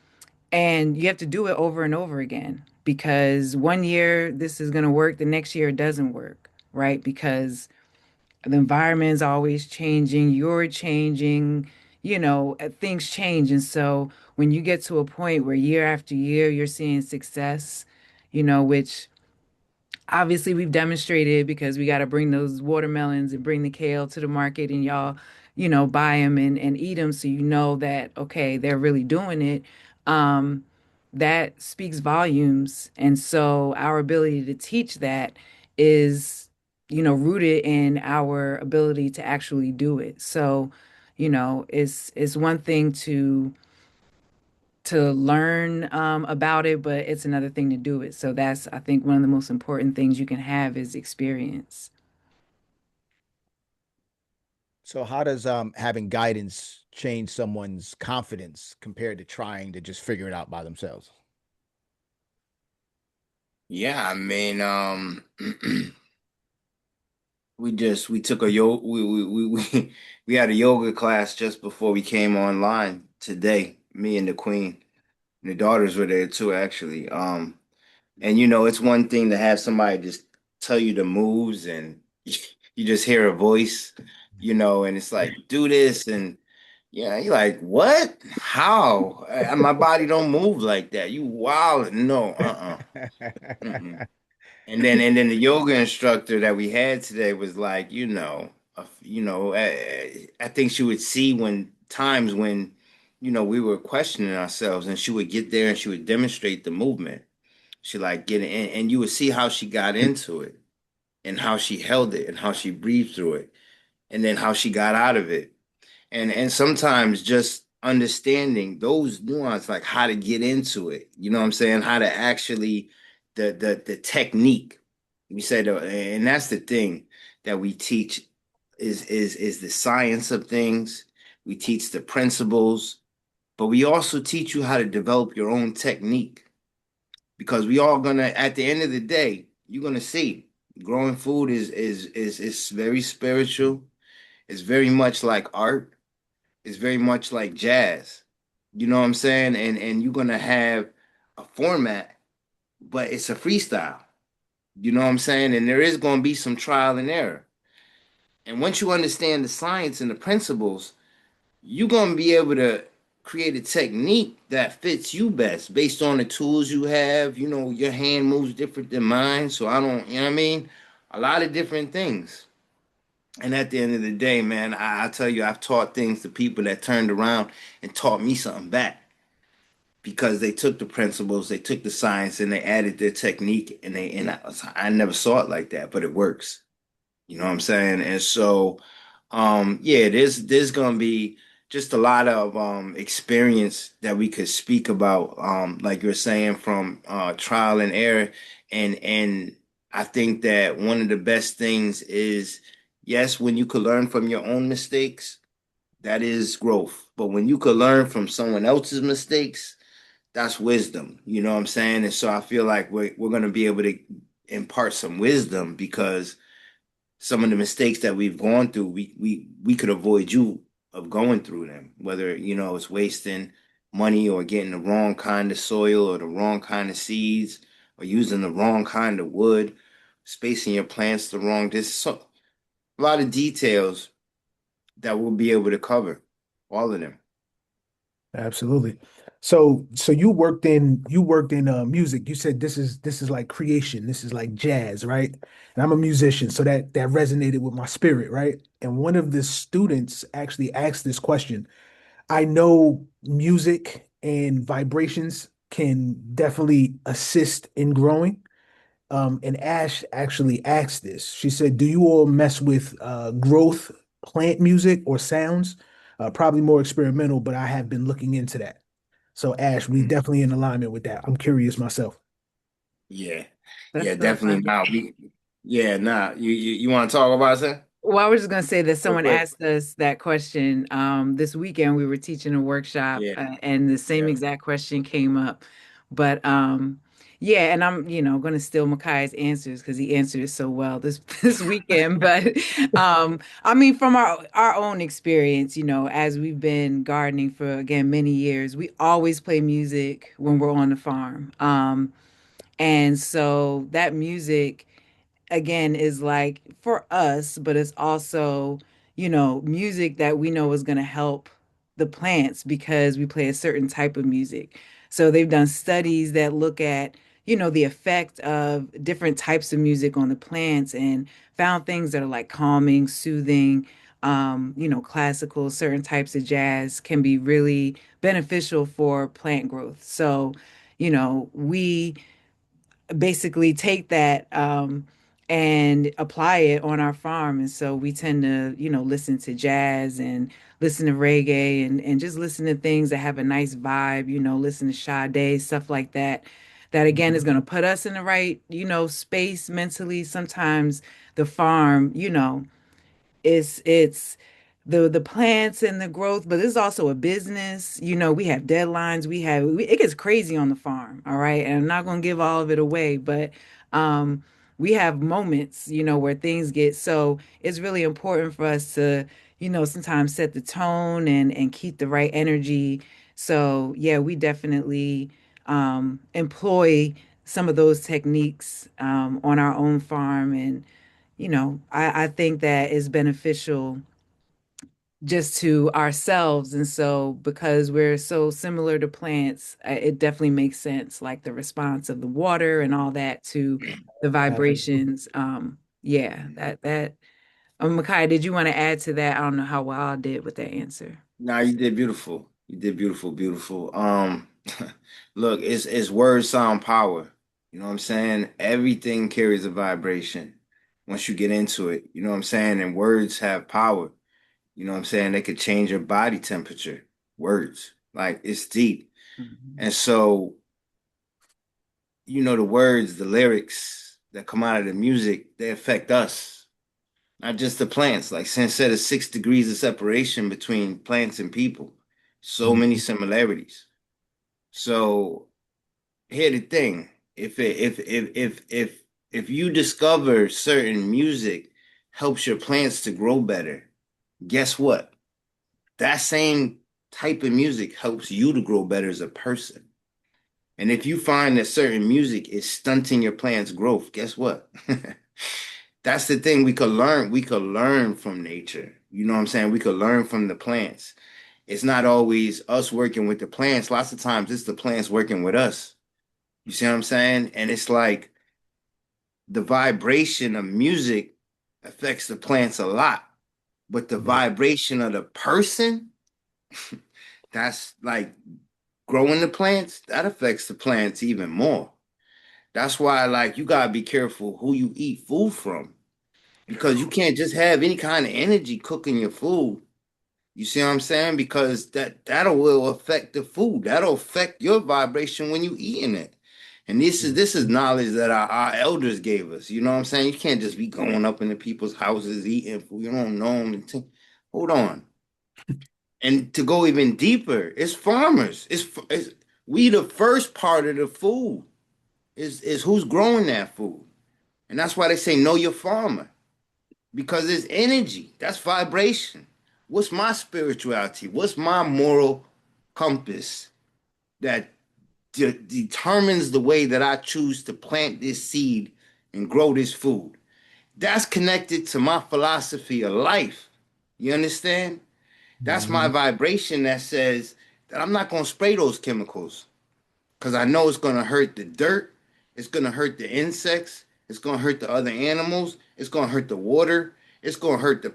and you have to do it over and over again because one year this is going to work, the next year it doesn't work, right? Because the environment is always changing, you're changing, things change. And so when you get to a point where year after year you're seeing success, which obviously we've demonstrated because we got to bring those watermelons and bring the kale to the market and y'all buy them and eat them so that okay they're really doing it. um that speaks volumes, and so our ability to teach that is rooted in our ability to actually do it. So it's one thing to learn about it, but it's another thing to do it. So that's, I think, one of the most important things you can have is experience. So how does having guidance change someone's confidence compared to trying to just figure it out by themselves? Yeah, I mean, we took a yo we had a yoga class just before we came online today. Me and the queen, and the daughters were there too, actually. And it's one thing to have somebody just tell you the moves, and you just hear a voice, and it's like do this, and yeah, you're like, what? How? My body don't move like that. You wild? No, Mm-mm. And then the yoga instructor that we had today was like, I think she would see when times when, we were questioning ourselves, and she would get there and she would demonstrate the movement. She like get in, and you would see how she got into it, and how she held it, and how she breathed through it, and then how she got out of it. And sometimes just understanding those nuances, like how to get into it, you know what I'm saying? How to actually the technique. We said, and that's the thing that we teach is the science of things. We teach the principles, but we also teach you how to develop your own technique, because we all gonna, at the end of the day, you're gonna see growing food is very spiritual. It's very much like art. It's very much like jazz. You know what I'm saying? And you're gonna have a format, but it's a freestyle. You know what I'm saying? And there is gonna be some trial and error. And once you understand the science and the principles, you're gonna be able to create a technique that fits you best based on the tools you have. Your hand moves different than mine, so I don't, you know what I mean? A lot of different things. And at the end of the day, man, I tell you, I've taught things to people that turned around and taught me something back, because they took the principles, they took the science, and they added their technique, and I never saw it like that, but it works. You know what I'm saying? And so, yeah, there's gonna be just a lot of experience that we could speak about, like you're saying, from trial and error, and I think that one of the best things is, yes, when you could learn from your own mistakes, that is growth. But when you could learn from someone else's mistakes, that's wisdom. You know what I'm saying? And so I feel like we're gonna be able to impart some wisdom because some of the mistakes that we've gone through, we could avoid you of going through them, whether it's wasting money or getting the wrong kind of soil or the wrong kind of seeds or using the wrong kind of wood, spacing your plants the wrong distance. So a lot of details that we'll be able to cover, all of them. Absolutely. So you worked in music. You said this is like creation. This is like jazz, right? And I'm a musician, so that resonated with my spirit, right? And one of the students actually asked this question. I know music and vibrations can definitely assist in growing. And Ash actually asked this. She said, "Do you all mess with growth plant music or sounds? Probably more experimental, but I have been looking into that." So Ash, we Mhm. definitely in alignment with that. I'm curious myself. Yeah, That's yeah, so definitely. funny. Now yeah, nah. You want to talk about that Well, I was just going to say that real someone quick? asked us that question this weekend. We were teaching a workshop, Yeah, and the same yeah. exact question came up. But yeah, and I'm, going to steal Makai's answers because he answered it so well this this weekend. But I mean, from our own experience, as we've been gardening for again many years, we always play music when we're on the farm. And so that music again is like for us, but it's also, music that we know is going to help the plants because we play a certain type of music. So they've done studies that look at, the effect of different types of music on the plants and found things that are like calming, soothing, classical, certain types of jazz can be really beneficial for plant growth. So, we basically take that and apply it on our farm. And so we tend to, listen to jazz and listen to reggae and just listen to things that have a nice vibe, listen to Sade, stuff like that. That again is Mhm. going to put us in the right, space mentally. Sometimes the farm, it's the plants and the growth, but it's also a business. We have deadlines. It gets crazy on the farm, all right? And I'm not going to give all of it away, but um we have moments, where things get so it's really important for us to, sometimes set the tone and keep the right energy. So, yeah, we definitely employ some of those techniques on our own farm and I think that is beneficial just to ourselves. And so, because we're so similar to plants, it definitely makes sense, like the response of the water and all that to the Absolutely. vibrations. Yeah, Makai, did you want to add to that? I don't know how well I did with that answer. Nah, you did beautiful. You did beautiful, beautiful. Look, it's words sound power. You know what I'm saying? Everything carries a vibration once you get into it. You know what I'm saying? And words have power. You know what I'm saying? They could change your body temperature. Words. Like it's deep. Mhm. And so, the words, the lyrics that come out of the music, they affect us, not just the plants. Like Sen said, there's 6 degrees of separation between plants and people. So many Mhm. similarities. So here the thing: if you discover certain music helps your plants to grow better, guess what? That same type of music helps you to grow better as a person. And if you find that certain music is stunting your plant's growth, guess what? That's the thing we could learn. We could learn from nature. You know what I'm saying? We could learn from the plants. It's not always us working with the plants. Lots of times it's the plants working with us. You see what I'm saying? And it's like the vibration of music affects the plants a lot, but the Yeah. vibration of the person, that's like growing the plants, that affects the plants even more. That's why, like, you gotta be careful who you eat food from because you can't just have any kind of energy cooking your food. You see what I'm saying? Because that will affect the food. That'll affect your vibration when you eating it. And this is knowledge that our elders gave us. You know what I'm saying? You can't just be going up into people's houses eating food. You don't know them. Hold on. And to go even deeper, it's farmers. It's we the first part of the food is who's growing that food. And that's why they say know your farmer. Because it's energy. That's vibration. What's my spirituality? What's my moral compass that determines the way that I choose to plant this seed and grow this food? That's connected to my philosophy of life. You understand? That's my Mhm. vibration that says that I'm not going to spray those chemicals because I know it's going to hurt the dirt, it's going to hurt the insects, it's going to hurt the other animals, it's going to hurt the water, it's going to hurt the.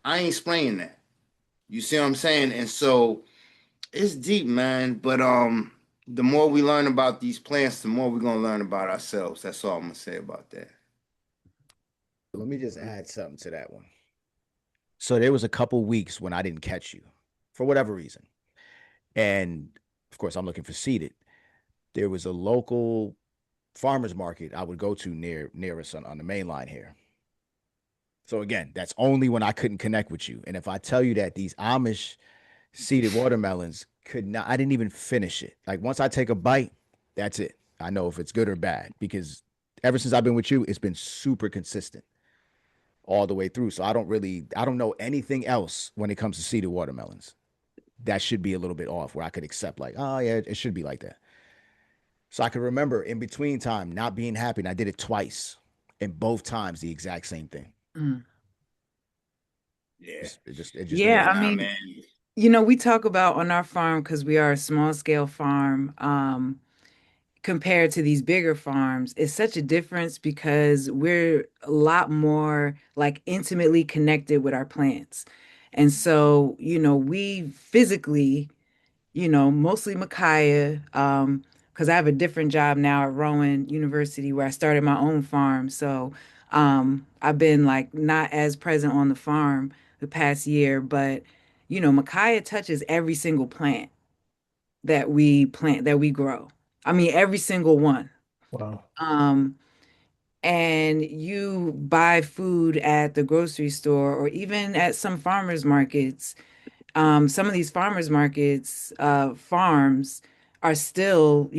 I ain't spraying that. You see what I'm saying? And so it's deep, man. But the more we learn about these plants, the more we're gonna learn about ourselves. That's all I'm gonna say about that. Let me just add something to that one. So there was a couple weeks when I didn't catch you for whatever reason. And of course, I'm looking for seated. There was a local farmers market I would go to near us on the main line here. So again, that's only when I couldn't connect with you. And if I tell you that these Amish seeded watermelons could not, I didn't even finish it. Like once I take a bite, that's it. I know if it's good or bad because ever since I've been with you, it's been super consistent all the way through. So I don't know anything else when it comes to seeded watermelons. That should be a little bit off where I could accept like, oh yeah, it should be like that. So I could remember in between time not being happy, and I did it twice, and both times the exact same thing. Mm. Yeah, It just yeah, Yeah, is. I nah, mean, man. we talk about on our farm because we are a small scale farm, compared to these bigger farms, it's such a difference because we're a lot more like intimately connected with our plants. And so, we physically, mostly Micaiah, because I have a different job now at Rowan University where I started my own farm. So I've been like not as present on the farm the past year, but Micaiah touches every single plant that we grow. I mean, every single one. Wow. Um, and you buy food at the grocery store or even at some farmers markets. Some of these farmers markets, farms are still,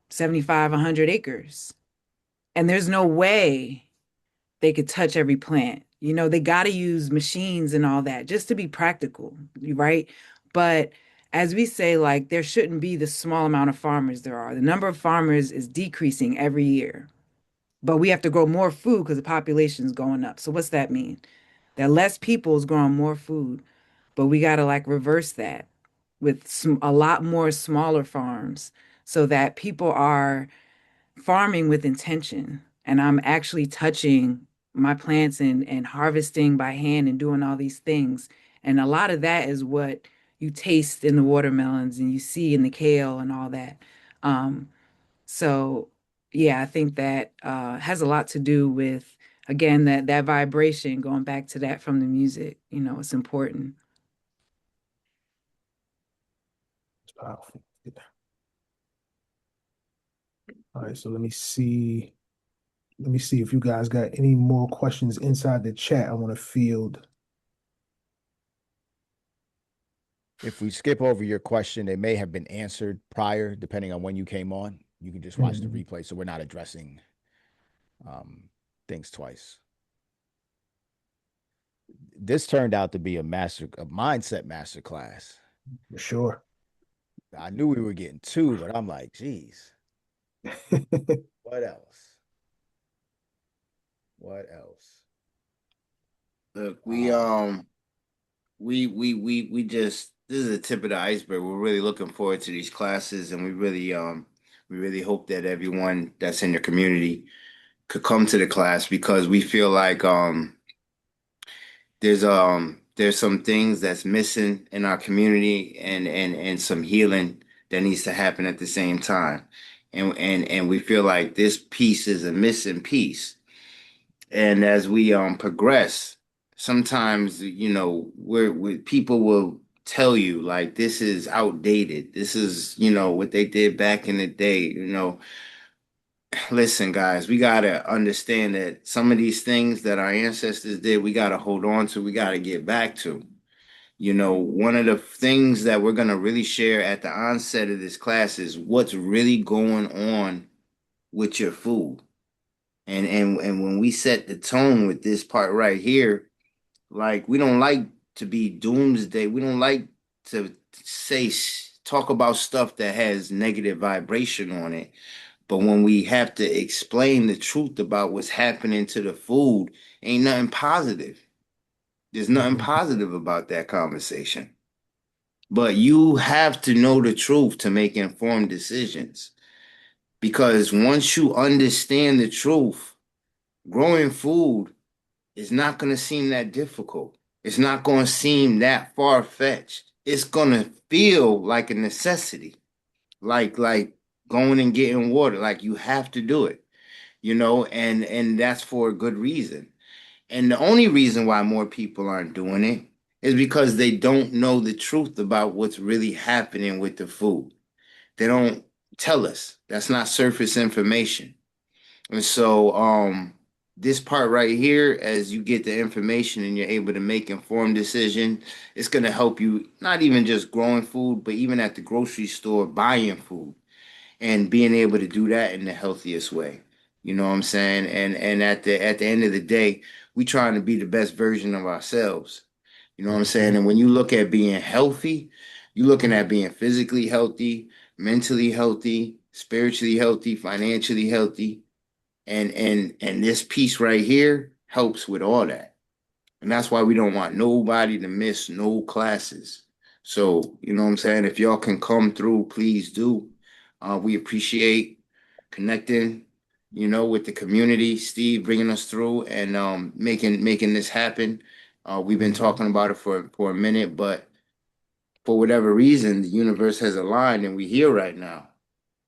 75, 100 acres. And there's no way they could touch every plant. They got to use machines and all that just to be practical, right? But as we say, like, there shouldn't be the small amount of farmers there are. The number of farmers is decreasing every year, but we have to grow more food because the population is going up. So what's that mean? That less people is growing more food, but we got to like reverse that with a lot more smaller farms so that people are farming with intention and I'm actually touching my plants and harvesting by hand and doing all these things. And a lot of that is what you taste in the watermelons and you see in the kale and all that. Um, so yeah, I think that has a lot to do with again that vibration, going back to that from the music, it's important. It's powerful. Yeah. All right, so let me see. Let me see if you guys got any more questions inside the chat I want to field. If we skip over your question, they may have been answered prior, depending on when you came on. You can just watch the Mhm. replay, so we're not addressing things twice. This turned out to be a mindset master class. For sure. I knew we were getting two, but I'm like, geez, what else? What else? Look, Um, we just this is the tip of the iceberg. We're really looking forward to these classes, and we really hope that everyone that's in the community could come to the class because we feel like there's some things that's missing in our community and some healing that needs to happen at the same time. And we feel like this piece is a missing piece. And as we progress, sometimes we people will tell you like this is outdated. This is, what they did back in the day. Listen, guys, we gotta understand that some of these things that our ancestors did, we gotta hold on to, we gotta get back to. One of the things that we're gonna really share at the onset of this class is what's really going on with your food. And when we set the tone with this part right here, like we don't like to be doomsday. We don't like to talk about stuff that has negative vibration on it. But when we have to explain the truth about what's happening to the food, ain't nothing positive. There's nothing positive about that conversation. But you have to know the truth to make informed decisions. Because once you understand the truth, growing food is not going to seem that difficult. It's not going to seem that far-fetched. It's going to feel like a necessity, like going and getting water. Like you have to do it, and that's for a good reason. And the only reason why more people aren't doing it is because they don't know the truth about what's really happening with the food. They don't tell us. That's not surface information. And so this part right here, as you get the information and you're able to make informed decision, it's going to help you not even just growing food, but even at the grocery store buying food and being able to do that in the healthiest way. You know what I'm saying? And at the end of the day, we trying to be the best version of ourselves. You know what I'm saying? And when you look at being healthy, you're looking at being physically healthy, mentally healthy, spiritually healthy, financially healthy. And this piece right here helps with all that. And that's why we don't want nobody to miss no classes. So, you know what I'm saying? If y'all can come through, please do. We appreciate connecting, with the community. Steve bringing us through and making this happen. We've been talking about it for a minute, but for whatever reason, the universe has aligned and we're here right now.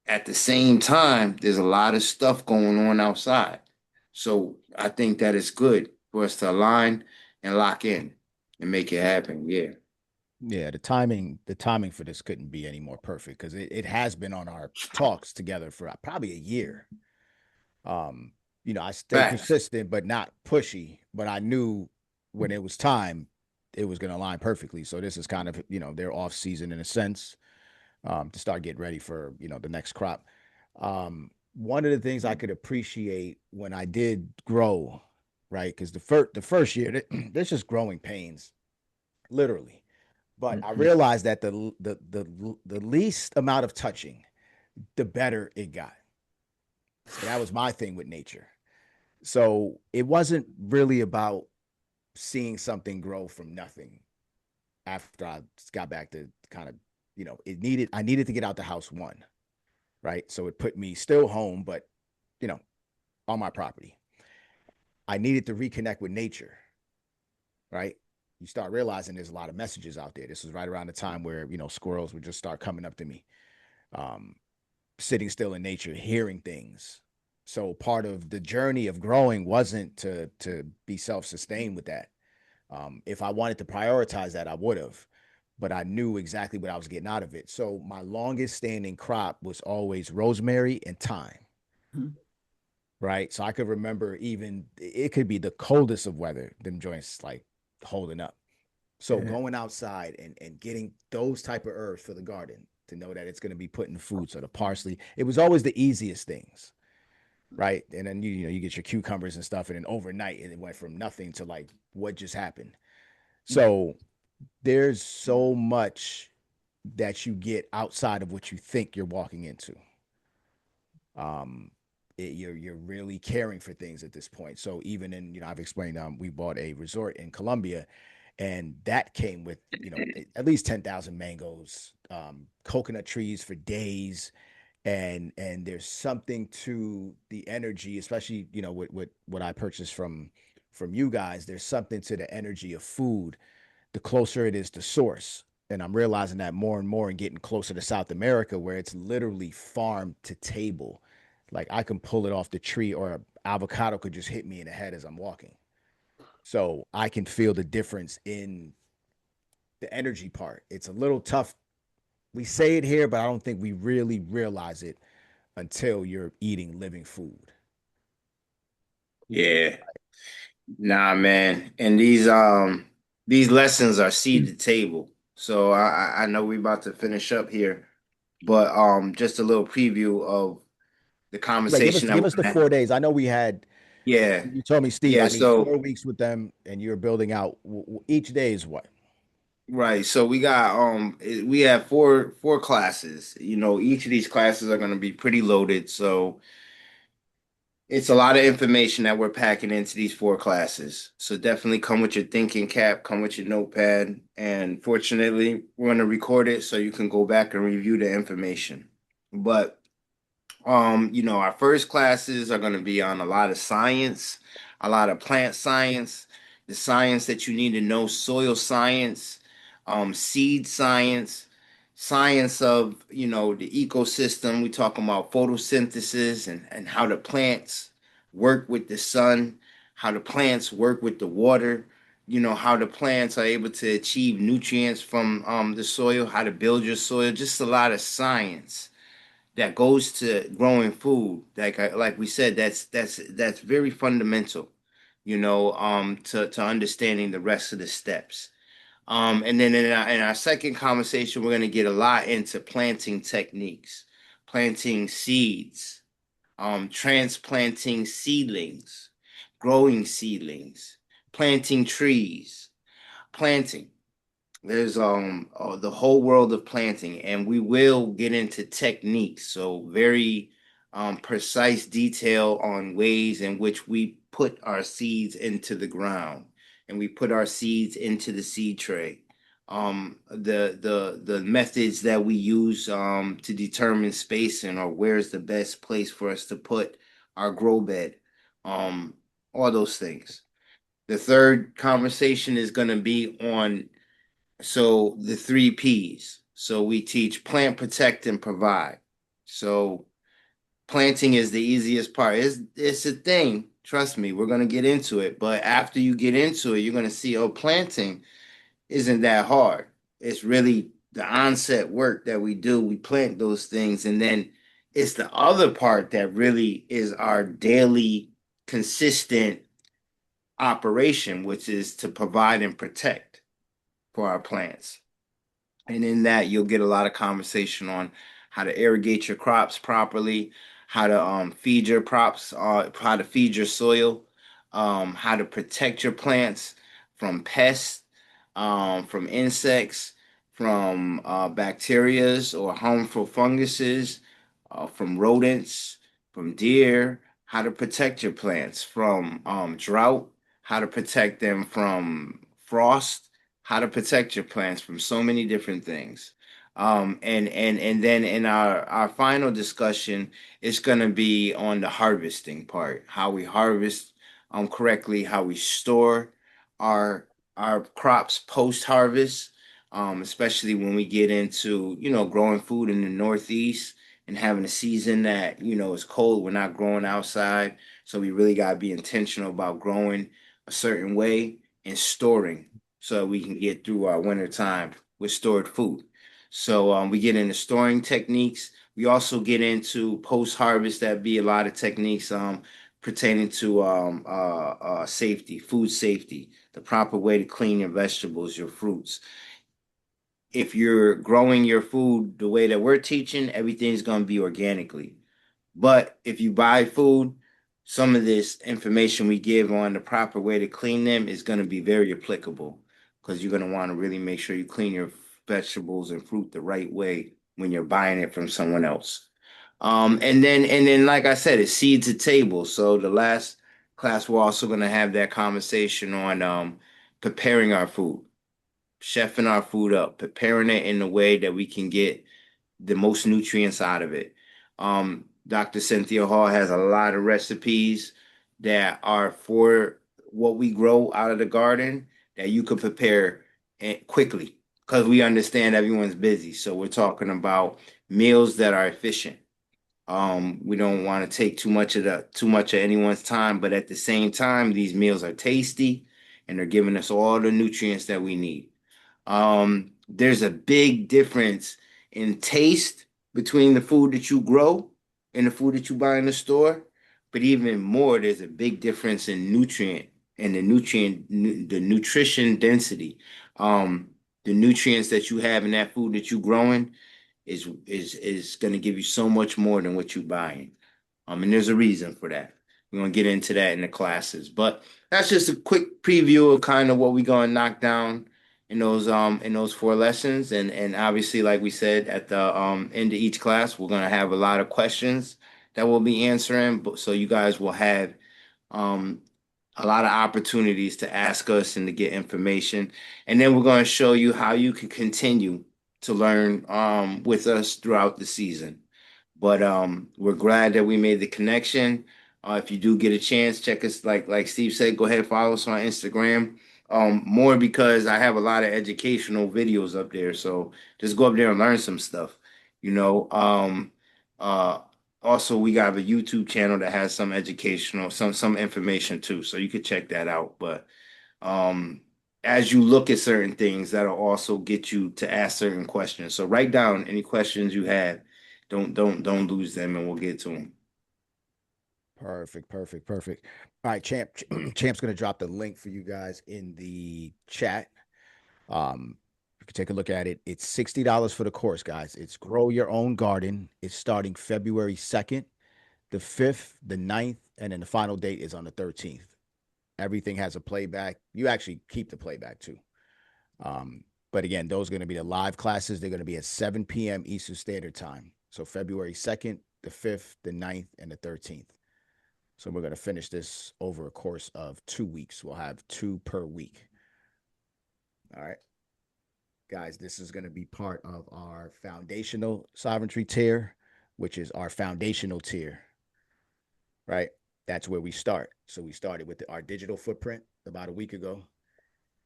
At the same time, there's a lot of stuff going on outside. So I think that it's good for us to align and lock in and make it happen. Yeah. Yeah, the timing for this couldn't be any more perfect because it has been on our talks together for probably a year. I stay Facts. persistent but not pushy, but I knew when it was time, it was going to align perfectly. So this is kind of, their off season in a sense, to start getting ready for, the next crop. One of the things I could appreciate when I did grow, right? Because the first year, there's just growing pains, literally. But I realized that the least amount of touching, the better it got. So that was my thing with nature. So it wasn't really about seeing something grow from nothing after I got back to kind of, I needed to get out the house one, right? So it put me still home, but, you know, on my property. I needed to reconnect with nature, right? You start realizing there's a lot of messages out there. This was right around the time where, squirrels would just start coming up to me, um, sitting still in nature, hearing things. So part of the journey of growing wasn't to be self-sustained with that. If I wanted to prioritize that, I would have, but I knew exactly what I was getting out of it. So my longest standing crop was always rosemary and thyme, right? So I could remember even it could be the coldest of weather, them joints like holding up. So going outside and getting those type of herbs for the garden to know that it's going to be put in food. So the parsley, it was always the easiest things, right? And then you get your cucumbers and stuff, and then overnight it went from nothing to like what just happened. So there's so much that you get outside of what you think you're walking into. Um, you're really caring for things at this point. So even in I've explained we bought a resort in Colombia, and that came with at least 10,000 mangoes, coconut trees for days, and there's something to the energy, especially with what I purchased from you guys. There's something to the energy of food the closer it is to source. And I'm realizing that more and more and getting closer to South America where it's literally farm to table. Like I can pull it off the tree or an avocado could just hit me in the head as I'm walking. So I can feel the difference in the energy part. It's a little tough. We say it here, but I don't think we really realize it until you're eating living food. Yeah. Nah, man. And these lessons are seed to table. So I know we about to finish up here, but just a little preview of the Yeah, conversation that give we're us the gonna have. 4 days. I know we had. Yeah. You told me, Steve, Yeah. I need So 4 weeks with them, and you're building out. Each day is what? right. So we have four classes. You know, each of these classes are gonna be pretty loaded. So it's a lot of information that we're packing into these four classes. So definitely come with your thinking cap, come with your notepad. And fortunately, we're going to record it so you can go back and review the information. But our first classes are going to be on a lot of science, a lot of plant science, the science that you need to know, soil science, seed science, science of, the ecosystem. We talk about photosynthesis and how the plants work with the sun, how the plants work with the water, how the plants are able to achieve nutrients from the soil, how to build your soil, just a lot of science that goes to growing food. Like we said, that's very fundamental, to understanding the rest of the steps. And then in our second conversation, we're going to get a lot into planting techniques, planting seeds, transplanting seedlings, growing seedlings, planting trees, planting. There's the whole world of planting, and we will get into techniques. So very precise detail on ways in which we put our seeds into the ground and we put our seeds into the seed tray. The methods that we use to determine spacing or where's the best place for us to put our grow bed, um, all those things. The third conversation is going to be on the three P's. So we teach plant, protect, and provide. So planting is the easiest part. It's a thing. Trust me, we're gonna get into it. But after you get into it, you're gonna see, oh, planting isn't that hard. It's really the onset work that we do. We plant those things, and then it's the other part that really is our daily consistent operation, which is to provide and protect for our plants. And in that, you'll get a lot of conversation on how to irrigate your crops properly, how to feed your crops, how to feed your soil, how to protect your plants from pests, from insects, from bacterias or harmful funguses, from rodents, from deer, how to protect your plants from drought, how to protect them from frost, how to protect your plants from so many different things. And then in our final discussion, it's going to be on the harvesting part, how we harvest correctly, how we store our our crops post harvest, especially when we get into growing food in the Northeast and having a season that is cold. We're not growing outside, so we really got to be intentional about growing a certain way and storing so we can get through our winter time with stored food. So we get into storing techniques. We also get into post harvest. That be a lot of techniques pertaining to safety, food safety, the proper way to clean your vegetables, your fruits. If you're growing your food the way that we're teaching, everything's going to be organically. But if you buy food, some of this information we give on the proper way to clean them is going to be very applicable because you're going to want to really make sure you clean your vegetables and fruit the right way when you're buying it from someone else. And then, like I said, it's seed to table. So the last class, we're also going to have that conversation on preparing our food, chefing our food up, preparing it in a way that we can get the most nutrients out of it. Dr. Cynthia Hall has a lot of recipes that are for what we grow out of the garden that you could prepare quickly because we understand everyone's busy. So we're talking about meals that are efficient. We don't want to take too much of anyone's time, but at the same time, these meals are tasty and they're giving us all the nutrients that we need. There's a big difference in taste between the food that you grow and the food that you buy in the store. But even more, there's a big difference in nutrient and the nutrition density. The nutrients that you have in that food that you're growing is going to give you so much more than what you're buying. And there's a reason for that. We're gonna get into that in the classes, but that's just a quick preview of kind of what we're gonna knock down in those four lessons. And obviously, like we said at the end of each class, we're gonna have a lot of questions that we'll be answering. But so you guys will have um a lot of opportunities to ask us and to get information. And then we're gonna show you how you can continue to learn with us throughout the season. But we're glad that we made the connection. If you do get a chance, check us like Steve said, go ahead, follow us on Instagram. More because I have a lot of educational videos up there. So just go up there and learn some stuff. You know. Uh Also we got a YouTube channel that has some educational, some information too. So you could check that out. But um as you look at certain things, that'll also get you to ask certain questions. So write down any questions you have. Don't lose them, and we'll get to them. Perfect, perfect, perfect. All right, Champ. Champ's gonna drop the link for you guys in the chat. You can take a look at it. It's $60 for the course, guys. It's Grow Your Own Garden. It's starting February 2nd, the 5th, the 9th, and then the final date is on the 13th. Everything has a playback. You actually keep the playback too. But again, those are going to be the live classes. They're going to be at 7 p.m. Eastern Standard Time. So February 2nd, the 5th, the 9th, and the 13th. So we're going to finish this over a course of 2 weeks. We'll have 2 per week. All right. Guys, this is going to be part of our foundational sovereignty tier, which is our foundational tier, right? That's where we start. So we started with our digital footprint about a week ago.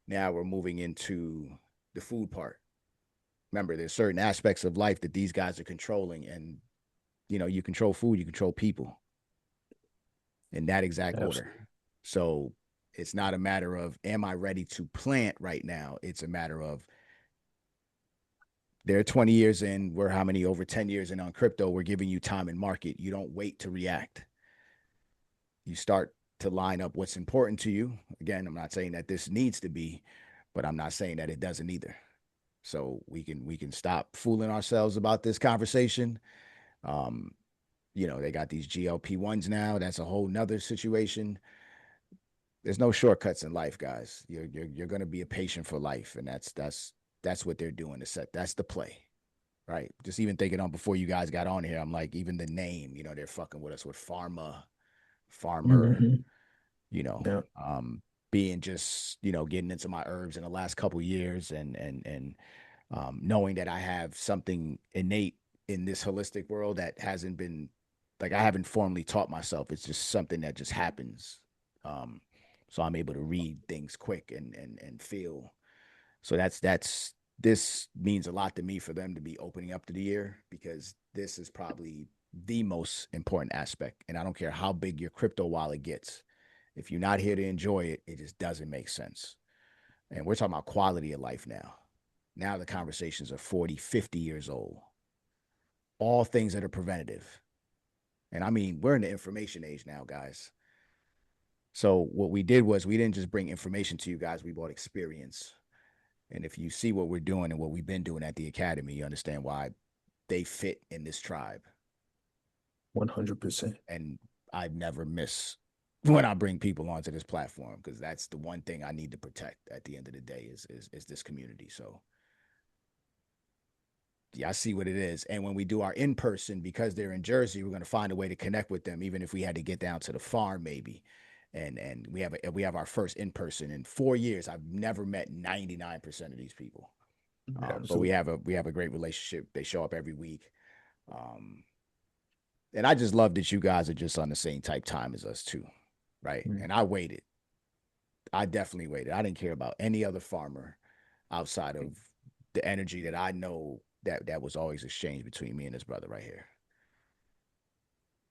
Now we're moving into the food part. Remember, there's certain aspects of life that these guys are controlling, and you control food, you control people in that exact order. So it's not a matter of am I ready to plant right now? It's a matter of they're 20 years in, we're how many over 10 years in on crypto, we're giving you time and market. You don't wait to react. You start to line up what's important to you. Again, I'm not saying that this needs to be, but I'm not saying that it doesn't either. So we can stop fooling ourselves about this conversation. They got these GLP-1s now. That's a whole nother situation. There's no shortcuts in life, guys. You're going to be a patient for life, and that's what they're doing. That's the play, right? Just even thinking on before you guys got on here, I'm like, even the name, they're fucking with us with farmer, Mm-hmm. Yeah. being just getting into my herbs in the last couple years, and knowing that I have something innate in this holistic world that hasn't been like I haven't formally taught myself. It's just something that just happens. So I'm able to read things quick and feel. So that's this means a lot to me for them to be opening up to the year, because this is probably the most important aspect. And I don't care how big your crypto wallet gets. If you're not here to enjoy it, it just doesn't make sense. And we're talking about quality of life now. Now the conversations are 40, 50 years old. All things that are preventative. And I mean, we're in the information age now, guys. So what we did was we didn't just bring information to you guys, we brought experience. And if you see what we're doing and what we've been doing at the academy, you understand why they fit in this tribe. 100%. And I never miss when I bring people onto this platform, because that's the one thing I need to protect at the end of the day is this community. So yeah, I see what it is. And when we do our in-person, because they're in Jersey, we're going to find a way to connect with them, even if we had to get down to the farm maybe. And we have our first in-person in 4 years. I've never met 99% of these people. But we have a great relationship. They show up every week. And I just love that you guys are just on the same type time as us too. Right. Mm-hmm. And I waited. I definitely waited. I didn't care about any other farmer outside of the energy that I know that was always exchanged between me and this brother right here.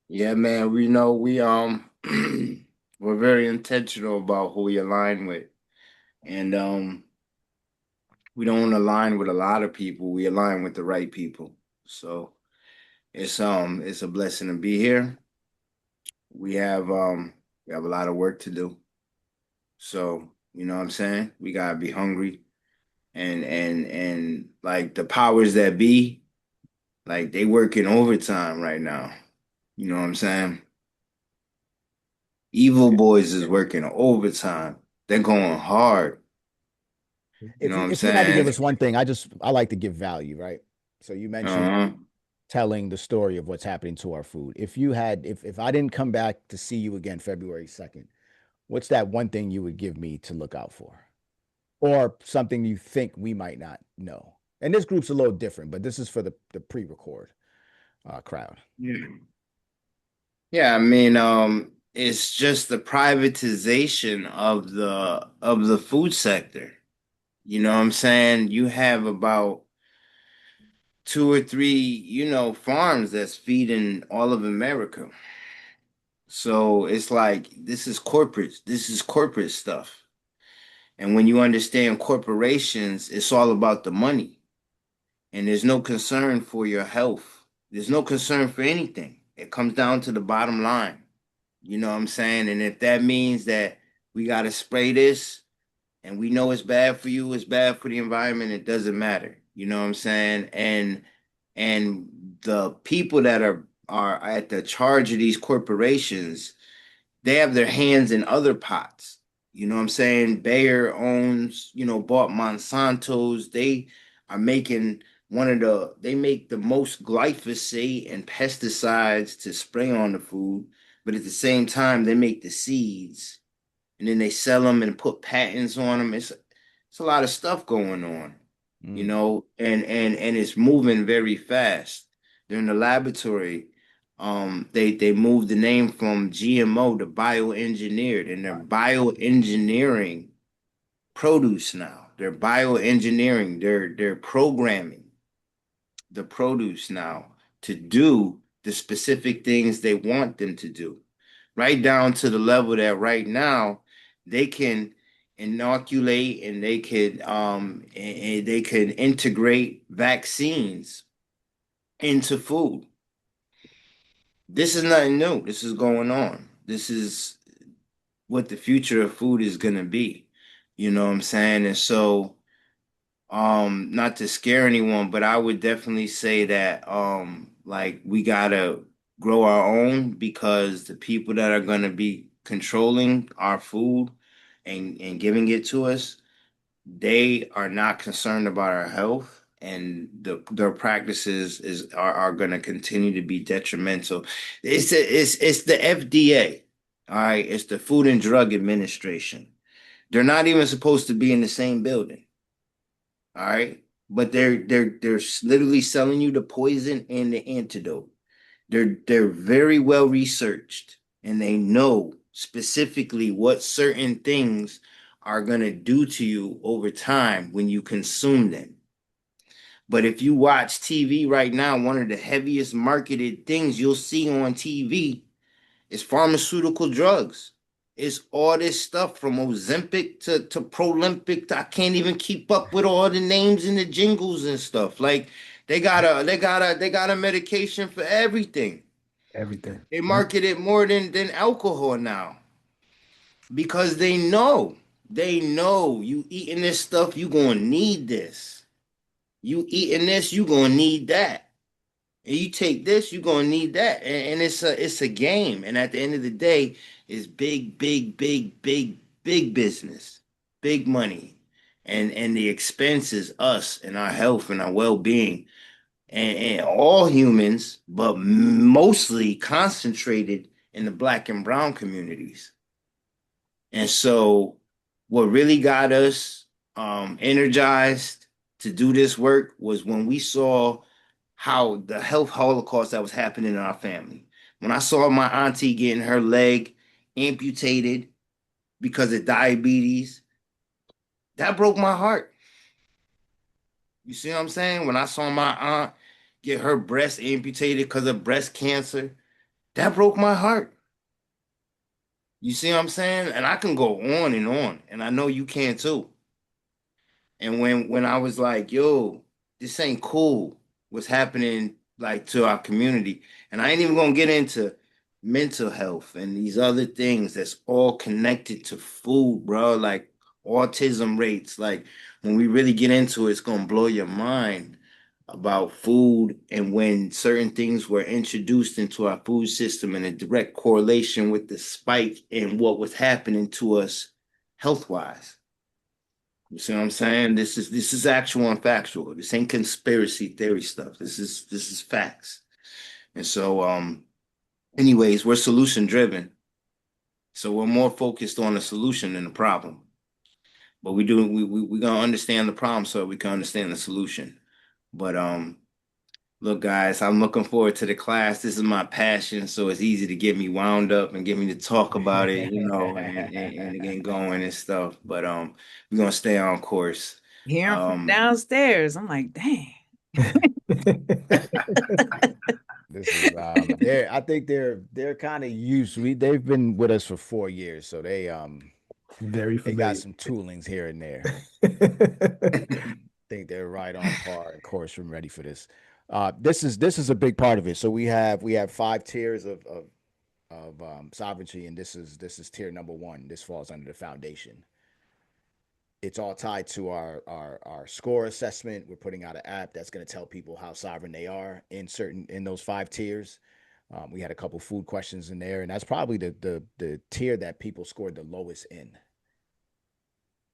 Yeah, man. We know we're very intentional about who we align with. And We don't align with a lot of people. We align with the right people. So it's a blessing to be here. We have we have a lot of work to do. So, you know what I'm saying? We gotta be hungry and like the powers that be, like they working overtime right now. You know what I'm saying? Evil boys is working overtime. They're going hard. You know what I'm If you had to give saying? us one thing, I like to give value, right? So you mentioned Uh-huh. telling the story of what's happening to our food. If you had, if I didn't come back to see you again February 2nd, what's that one thing you would give me to look out for? Or something you think we might not know? And this group's a little different, but this is for the pre-record crowd. Yeah. Yeah, I mean, it's just the privatization of the food sector. You know what I'm saying? You have about two or three, farms that's feeding all of America. So it's like this is corporate stuff. And when you understand corporations, it's all about the money. And there's no concern for your health. There's no concern for anything. It comes down to the bottom line. You know what I'm saying? And if that means that we got to spray this and we know it's bad for you, it's bad for the environment, it doesn't matter. You know what I'm saying? And the people that are at the charge of these corporations, they have their hands in other pots. You know what I'm saying? Bayer owns, bought Monsanto's. They are making they make the most glyphosate and pesticides to spray on the food, but at the same time, they make the seeds and then they sell them and put patents on them. It's a lot of stuff going on, Mm. and it's moving very fast. They're in the laboratory. They moved the name from GMO to bioengineered, and they're bioengineering produce now. They're bioengineering. They're programming the produce now to do the specific things they want them to do, right down to the level that right now they can inoculate and they could integrate vaccines into food. This is nothing new. This is going on. This is what the future of food is going to be. You know what I'm saying? And so not to scare anyone, but I would definitely say that like we gotta grow our own because the people that are gonna be controlling our food and giving it to us, they are not concerned about our health, and their practices are gonna continue to be detrimental. It's the FDA, all right, it's the Food and Drug Administration. They're not even supposed to be in the same building. All right. But they're literally selling you the poison and the antidote. They're very well researched and they know specifically what certain things are gonna do to you over time when you consume them. But if you watch TV right now, one of the heaviest marketed things you'll see on TV is pharmaceutical drugs. It's all this stuff from Ozempic to Prolympic. I can't even keep up with all the names and the jingles and stuff. Like they got a medication for everything. Everything. They Yep. market it more than alcohol now because they know you eating this stuff, you gonna need this. You eating this, you gonna need that. And you take this, you're gonna need that. And it's a game. And at the end of the day, it's big, big, big, big, big business, big money. And the expense is us and our health and our well-being and all humans, but mostly concentrated in the black and brown communities. And so what really got us energized to do this work was when we saw how the health holocaust that was happening in our family. When I saw my auntie getting her leg amputated because of diabetes, that broke my heart. You see what I'm saying? When I saw my aunt get her breast amputated because of breast cancer, that broke my heart. You see what I'm saying? And I can go on, and I know you can too. And when I was like, yo, this ain't cool, what's happening like to our community. And I ain't even gonna get into mental health and these other things that's all connected to food, bro. Like autism rates. Like when we really get into it, it's gonna blow your mind about food and when certain things were introduced into our food system in a direct correlation with the spike in what was happening to us health wise. You see what I'm saying? This is actual and factual. This ain't conspiracy theory stuff. This is facts. And so anyways, we're solution driven. So we're more focused on the solution than the problem. But we gonna understand the problem so we can understand the solution. But look, guys, I'm looking forward to the class. This is my passion, so it's easy to get me wound up and get me to talk about it, and get going and stuff. But we're gonna stay on course. Hearing from Um, downstairs, I'm like, dang. This is I think they're kind of used. They've been with us for 4 years, so Very they got familiar. some toolings here and there. Think they're right on par and course from ready for this. This is a big part of it. So we have 5 tiers of sovereignty, and this is tier number 1. This falls under the foundation. It's all tied to our score assessment. We're putting out an app that's going to tell people how sovereign they are in those 5 tiers. We had a couple food questions in there, and that's probably the tier that people scored the lowest in.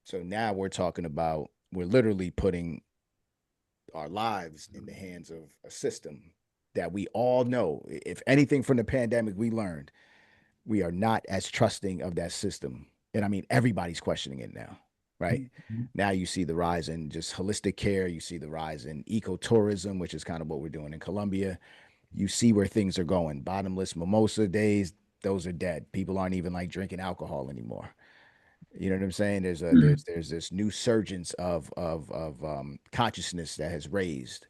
So now we're literally putting our lives in the hands of a system that we all know. If anything from the pandemic we learned, we are not as trusting of that system. And I mean, everybody's questioning it now, right? Mm-hmm. Now you see the rise in just holistic care. You see the rise in ecotourism, which is kind of what we're doing in Colombia. You see where things are going. Bottomless mimosa days, those are dead. People aren't even like drinking alcohol anymore. You know what I'm saying? There's this new surgence of consciousness that has raised.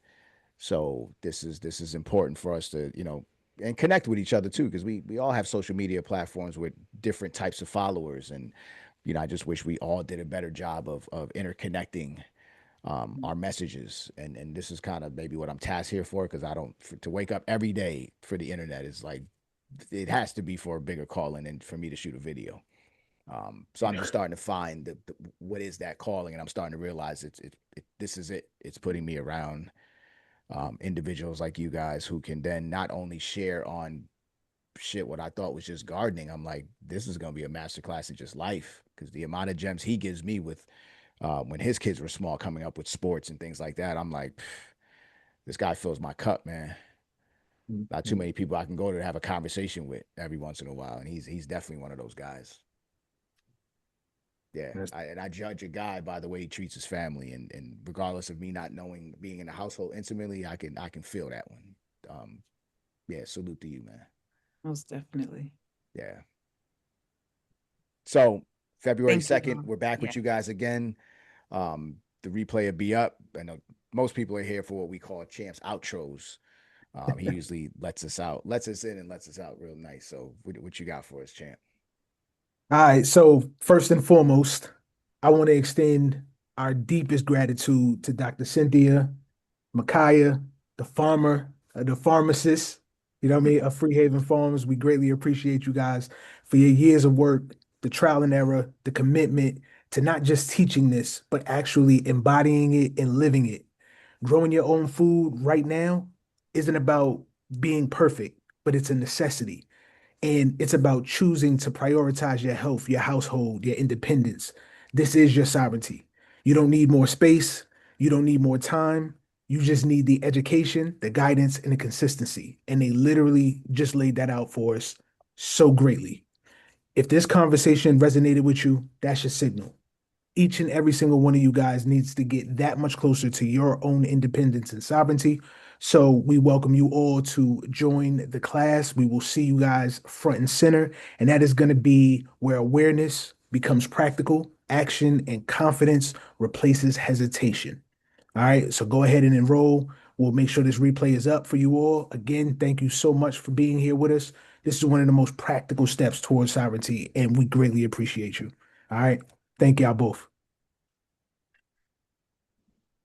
So this is important for us to, and connect with each other too, because we all have social media platforms with different types of followers, and I just wish we all did a better job of interconnecting our messages, and this is kind of maybe what I'm tasked here for, because to wake up every day for the internet is like, it has to be for a bigger calling and for me to shoot a video. So I'm just starting to find what is that calling, and I'm starting to realize this is it. It's putting me around individuals like you guys who can then not only share on shit what I thought was just gardening. I'm like, this is gonna be a masterclass in just life, because the amount of gems he gives me with when his kids were small, coming up with sports and things like that. I'm like, this guy fills my cup, man. Not too many people I can go to have a conversation with every once in a while, and he's definitely one of those guys. Yeah, I judge a guy by the way he treats his family, and regardless of me not knowing, being in the household intimately, I can feel that one. Yeah, salute to you, man. Most definitely. Yeah. So February Thank you, 2nd, Mom. we're back with you guys again. The replay will be up. I know most people are here for what we call Champ's outros. He usually lets us in and lets us out real nice. So what you got for us, Champ? All right, so first and foremost, I want to extend our deepest gratitude to Dr. Cynthia, Micaiah, the farmer, the pharmacist, you know what I mean, of Free Haven Farms. We greatly appreciate you guys for your years of work, the trial and error, the commitment to not just teaching this, but actually embodying it and living it. Growing your own food right now isn't about being perfect, but it's a necessity. And it's about choosing to prioritize your health, your household, your independence. This is your sovereignty. You don't need more space. You don't need more time. You just need the education, the guidance, and the consistency. And they literally just laid that out for us so greatly. If this conversation resonated with you, that's your signal. Each and every single one of you guys needs to get that much closer to your own independence and sovereignty. So we welcome you all to join the class. We will see you guys front and center, and that is going to be where awareness becomes practical, action and confidence replaces hesitation. All right, so go ahead and enroll. We'll make sure this replay is up for you all. Again, thank you so much for being here with us. This is one of the most practical steps towards sovereignty, and we greatly appreciate you. All right, thank y'all both.